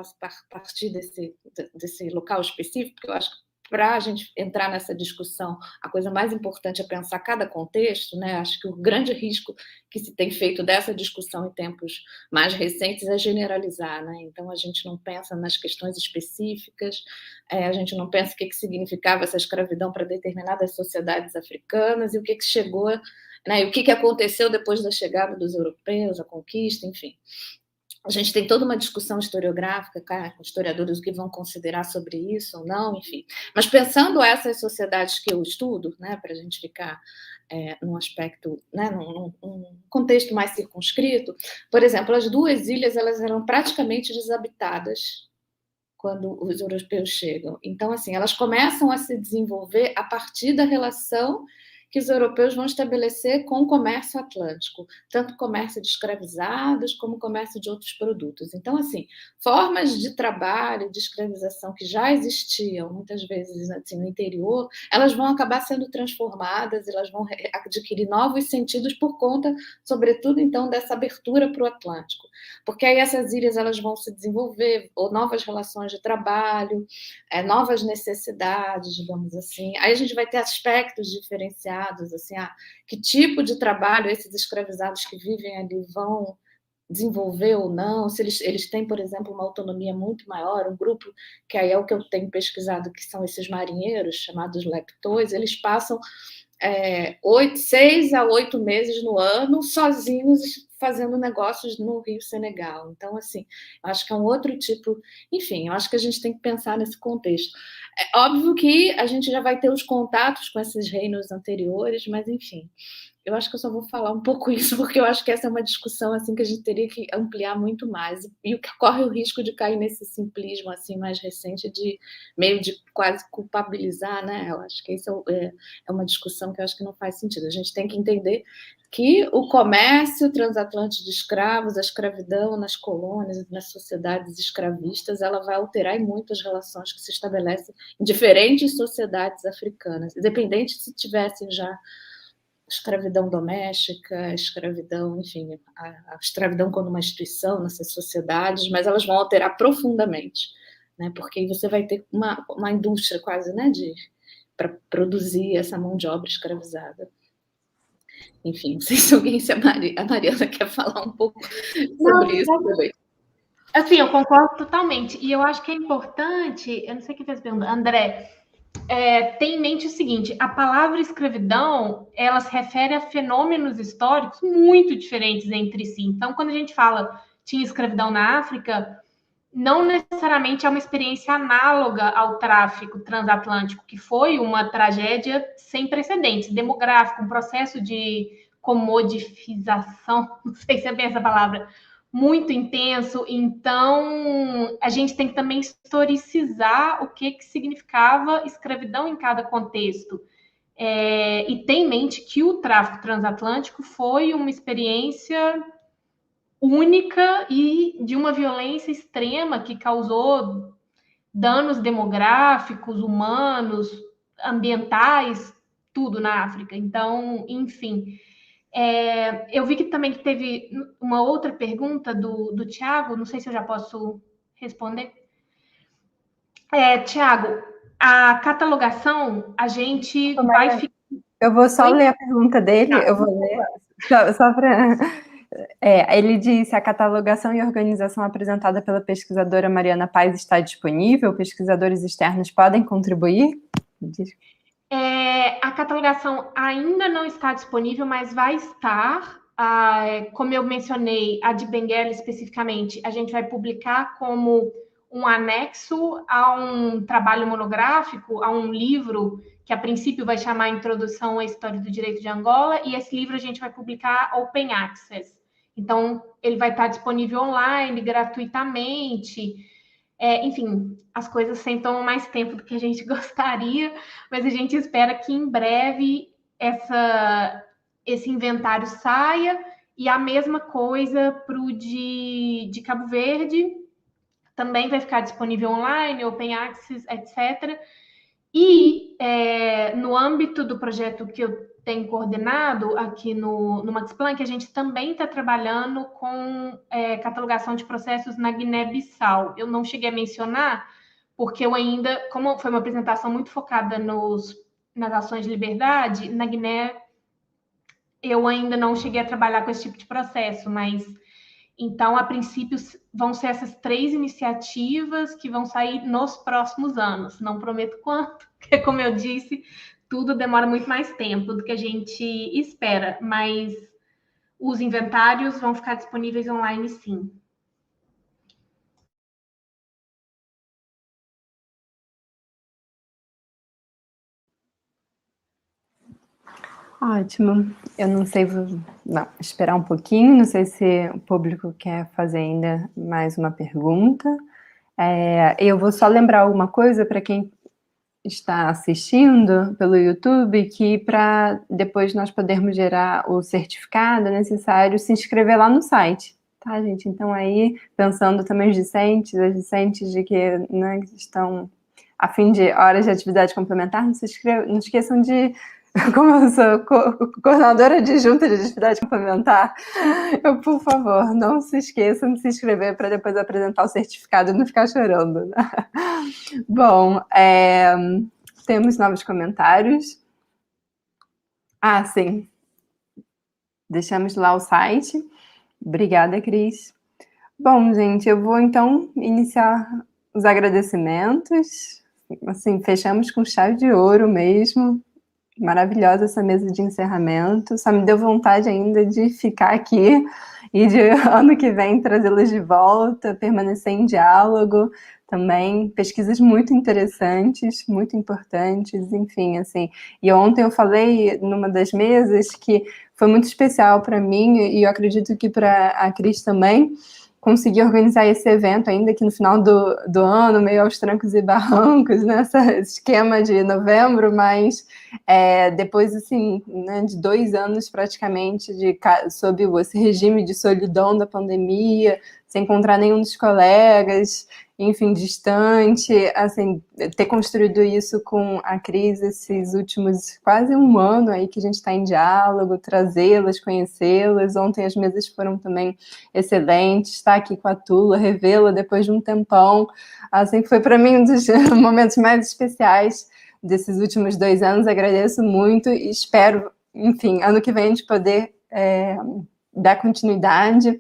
Speaker 2: partir desse local específico, porque eu acho que para a gente entrar nessa discussão, a coisa mais importante é pensar cada contexto, né? Acho que o grande risco que se tem feito dessa discussão em tempos mais recentes é generalizar, né? Então, a gente não pensa nas questões específicas, a gente não pensa o que significava essa escravidão para determinadas sociedades africanas e o que chegou, né? E o que aconteceu depois da chegada dos europeus, a conquista, enfim. A gente tem toda uma discussão historiográfica, com historiadores que vão considerar sobre isso ou não, enfim. Mas pensando essas sociedades que eu estudo, né, para a gente ficar num aspecto, né, num contexto mais circunscrito, por exemplo, as duas ilhas elas eram praticamente desabitadas quando os europeus chegam. Então, assim, elas começam a se desenvolver a partir da relação que os europeus vão estabelecer com o comércio atlântico, tanto comércio de escravizados como comércio de outros produtos. Então, assim, formas de trabalho, de escravização que já existiam, muitas vezes assim, no interior, elas vão acabar sendo transformadas, elas vão adquirir novos sentidos por conta, sobretudo, então, dessa abertura para o Atlântico. Porque aí essas ilhas elas vão se desenvolver, ou novas relações de trabalho, novas necessidades, digamos assim. Aí a gente vai ter aspectos diferenciados, assim, que tipo de trabalho esses escravizados que vivem ali vão desenvolver ou não, se eles têm, por exemplo, uma autonomia muito maior, um grupo, que aí é o que eu tenho pesquisado, que são esses marinheiros, chamados leptões, eles passam 6 a 8 meses no ano sozinhos fazendo negócios no Rio Senegal. Então, assim, eu acho que é um outro tipo... Enfim, eu acho que a gente tem que pensar nesse contexto. É óbvio que a gente já vai ter os contatos com esses reinos anteriores, mas, enfim, eu acho que eu só vou falar um pouco isso, porque eu acho que essa é uma discussão assim que a gente teria que ampliar muito mais, e o que corre o risco de cair nesse simplismo assim mais recente de meio de quase culpabilizar, né? Eu acho que isso é uma discussão que eu acho que não faz sentido. A gente tem que entender que o comércio transatlântico de escravos, a escravidão nas colônias, nas sociedades escravistas, ela vai alterar muito as relações que se estabelecem em diferentes sociedades africanas, independente se tivessem já escravidão doméstica, escravidão, enfim, a escravidão como uma instituição nessas sociedades, mas elas vão alterar profundamente, né? Porque aí você vai ter uma indústria quase, né, para produzir essa mão de obra escravizada. Enfim, não sei se a Mariana quer falar um pouco sobre isso também.
Speaker 3: Assim, eu concordo totalmente. E eu acho que é importante, eu não sei quem fez a pergunta, André, ter em mente o seguinte: a palavra escravidão, ela se refere a fenômenos históricos muito diferentes entre si. Então, quando a gente fala tinha escravidão na África, não necessariamente é uma experiência análoga ao tráfico transatlântico, que foi uma tragédia sem precedentes, demográfico, um processo de comodificação, não sei se é bem essa palavra, muito intenso. Então, a gente tem que também historicizar o que significava escravidão em cada contexto. E ter em mente que o tráfico transatlântico foi uma experiência única e de uma violência extrema que causou danos demográficos, humanos, ambientais, tudo na África. Então, enfim. Eu vi que também teve uma outra pergunta do Tiago, não sei se eu já posso responder. Tiago, a catalogação, a gente vai ficar...
Speaker 1: Eu vou só ler a pergunta dele, eu vou ler, só para... ele disse: a catalogação e organização apresentada pela pesquisadora Mariana Paes está disponível? Pesquisadores externos podem contribuir?
Speaker 3: A catalogação ainda não está disponível, mas vai estar. Como eu mencionei, a de Benguela especificamente, a gente vai publicar como um anexo a um trabalho monográfico, a um livro que a princípio vai chamar Introdução à História do Direito de Angola, e esse livro a gente vai publicar Open Access. Então, ele vai estar disponível online, gratuitamente. Enfim, as coisas sempre tomam mais tempo do que a gente gostaria, mas a gente espera que em breve esse inventário saia, e a mesma coisa para o de Cabo Verde, também vai ficar disponível online, Open Access, etc. E no âmbito do projeto que eu tenho coordenado aqui no Max Planck, a gente também está trabalhando com catalogação de processos na Guiné-Bissau. Eu não cheguei a mencionar, porque eu ainda, como foi uma apresentação muito focada nas ações de liberdade, na Guiné eu ainda não cheguei a trabalhar com esse tipo de processo, mas então, a princípio, vão ser essas 3 iniciativas que vão sair nos próximos anos. Não prometo quanto, porque, como eu disse, tudo demora muito mais tempo do que a gente espera, mas os inventários vão ficar disponíveis online, sim.
Speaker 1: Ótimo. Eu não sei, esperar um pouquinho, não sei se o público quer fazer ainda mais uma pergunta. Eu vou só lembrar alguma coisa para quem está assistindo pelo YouTube, que para depois nós podermos gerar o certificado é necessário se inscrever lá no site, tá, gente? Então aí, pensando também as discentes de que, né, estão a fim de horas de atividade complementar, não esqueçam de... Como eu sou coordenadora adjunta de atividade complementar, por favor, não se esqueçam de se inscrever para depois apresentar o certificado e não ficar chorando, né? Bom, temos novos comentários. Sim. Deixamos lá o site. Obrigada, Cris. Bom, gente, eu vou então iniciar os agradecimentos. Assim, fechamos com chave de ouro mesmo. Maravilhosa essa mesa de encerramento. Só me deu vontade ainda de ficar aqui e de ano que vem trazê-las de volta, permanecer em diálogo também. Pesquisas muito interessantes, muito importantes, enfim, assim. E ontem eu falei numa das mesas que foi muito especial para mim e eu acredito que para a Cris também, conseguir organizar esse evento ainda aqui no final do ano, meio aos trancos e barrancos, nesse esquema de novembro, mas depois, assim, né, de 2 anos praticamente sob esse regime de solidão da pandemia, sem encontrar nenhum dos colegas, enfim, distante, assim, ter construído isso com a Cris esses últimos quase um ano aí que a gente está em diálogo, trazê-las, conhecê-las. Ontem as mesas foram também excelentes, estar aqui com a Tula, revê-la depois de um tempão, assim, foi para mim um dos momentos mais especiais desses últimos 2 anos. Agradeço muito e espero, enfim, ano que vem a gente poder dar continuidade.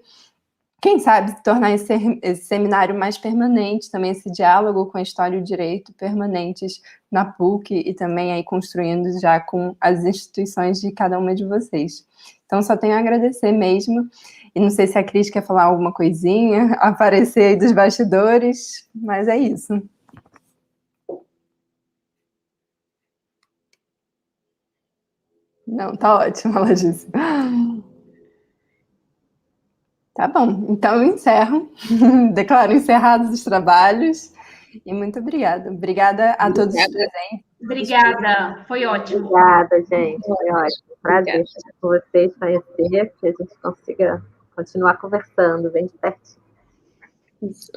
Speaker 1: Quem sabe tornar esse seminário mais permanente, também esse diálogo com a história e o direito permanentes na PUC e também aí construindo já com as instituições de cada uma de vocês. Então, só tenho a agradecer mesmo. E não sei se a Cris quer falar alguma coisinha, aparecer aí dos bastidores, mas é isso. Não, tá ótimo, ela disse. Tá bom, então eu encerro, declaro encerrados os trabalhos e muito obrigada. Obrigada a todos os presentes.
Speaker 3: Obrigada, foi ótimo.
Speaker 4: Obrigada, gente, foi ótimo. Prazer estar com vocês, conhecer, que a gente consiga continuar conversando bem de pertinho.
Speaker 2: Isso.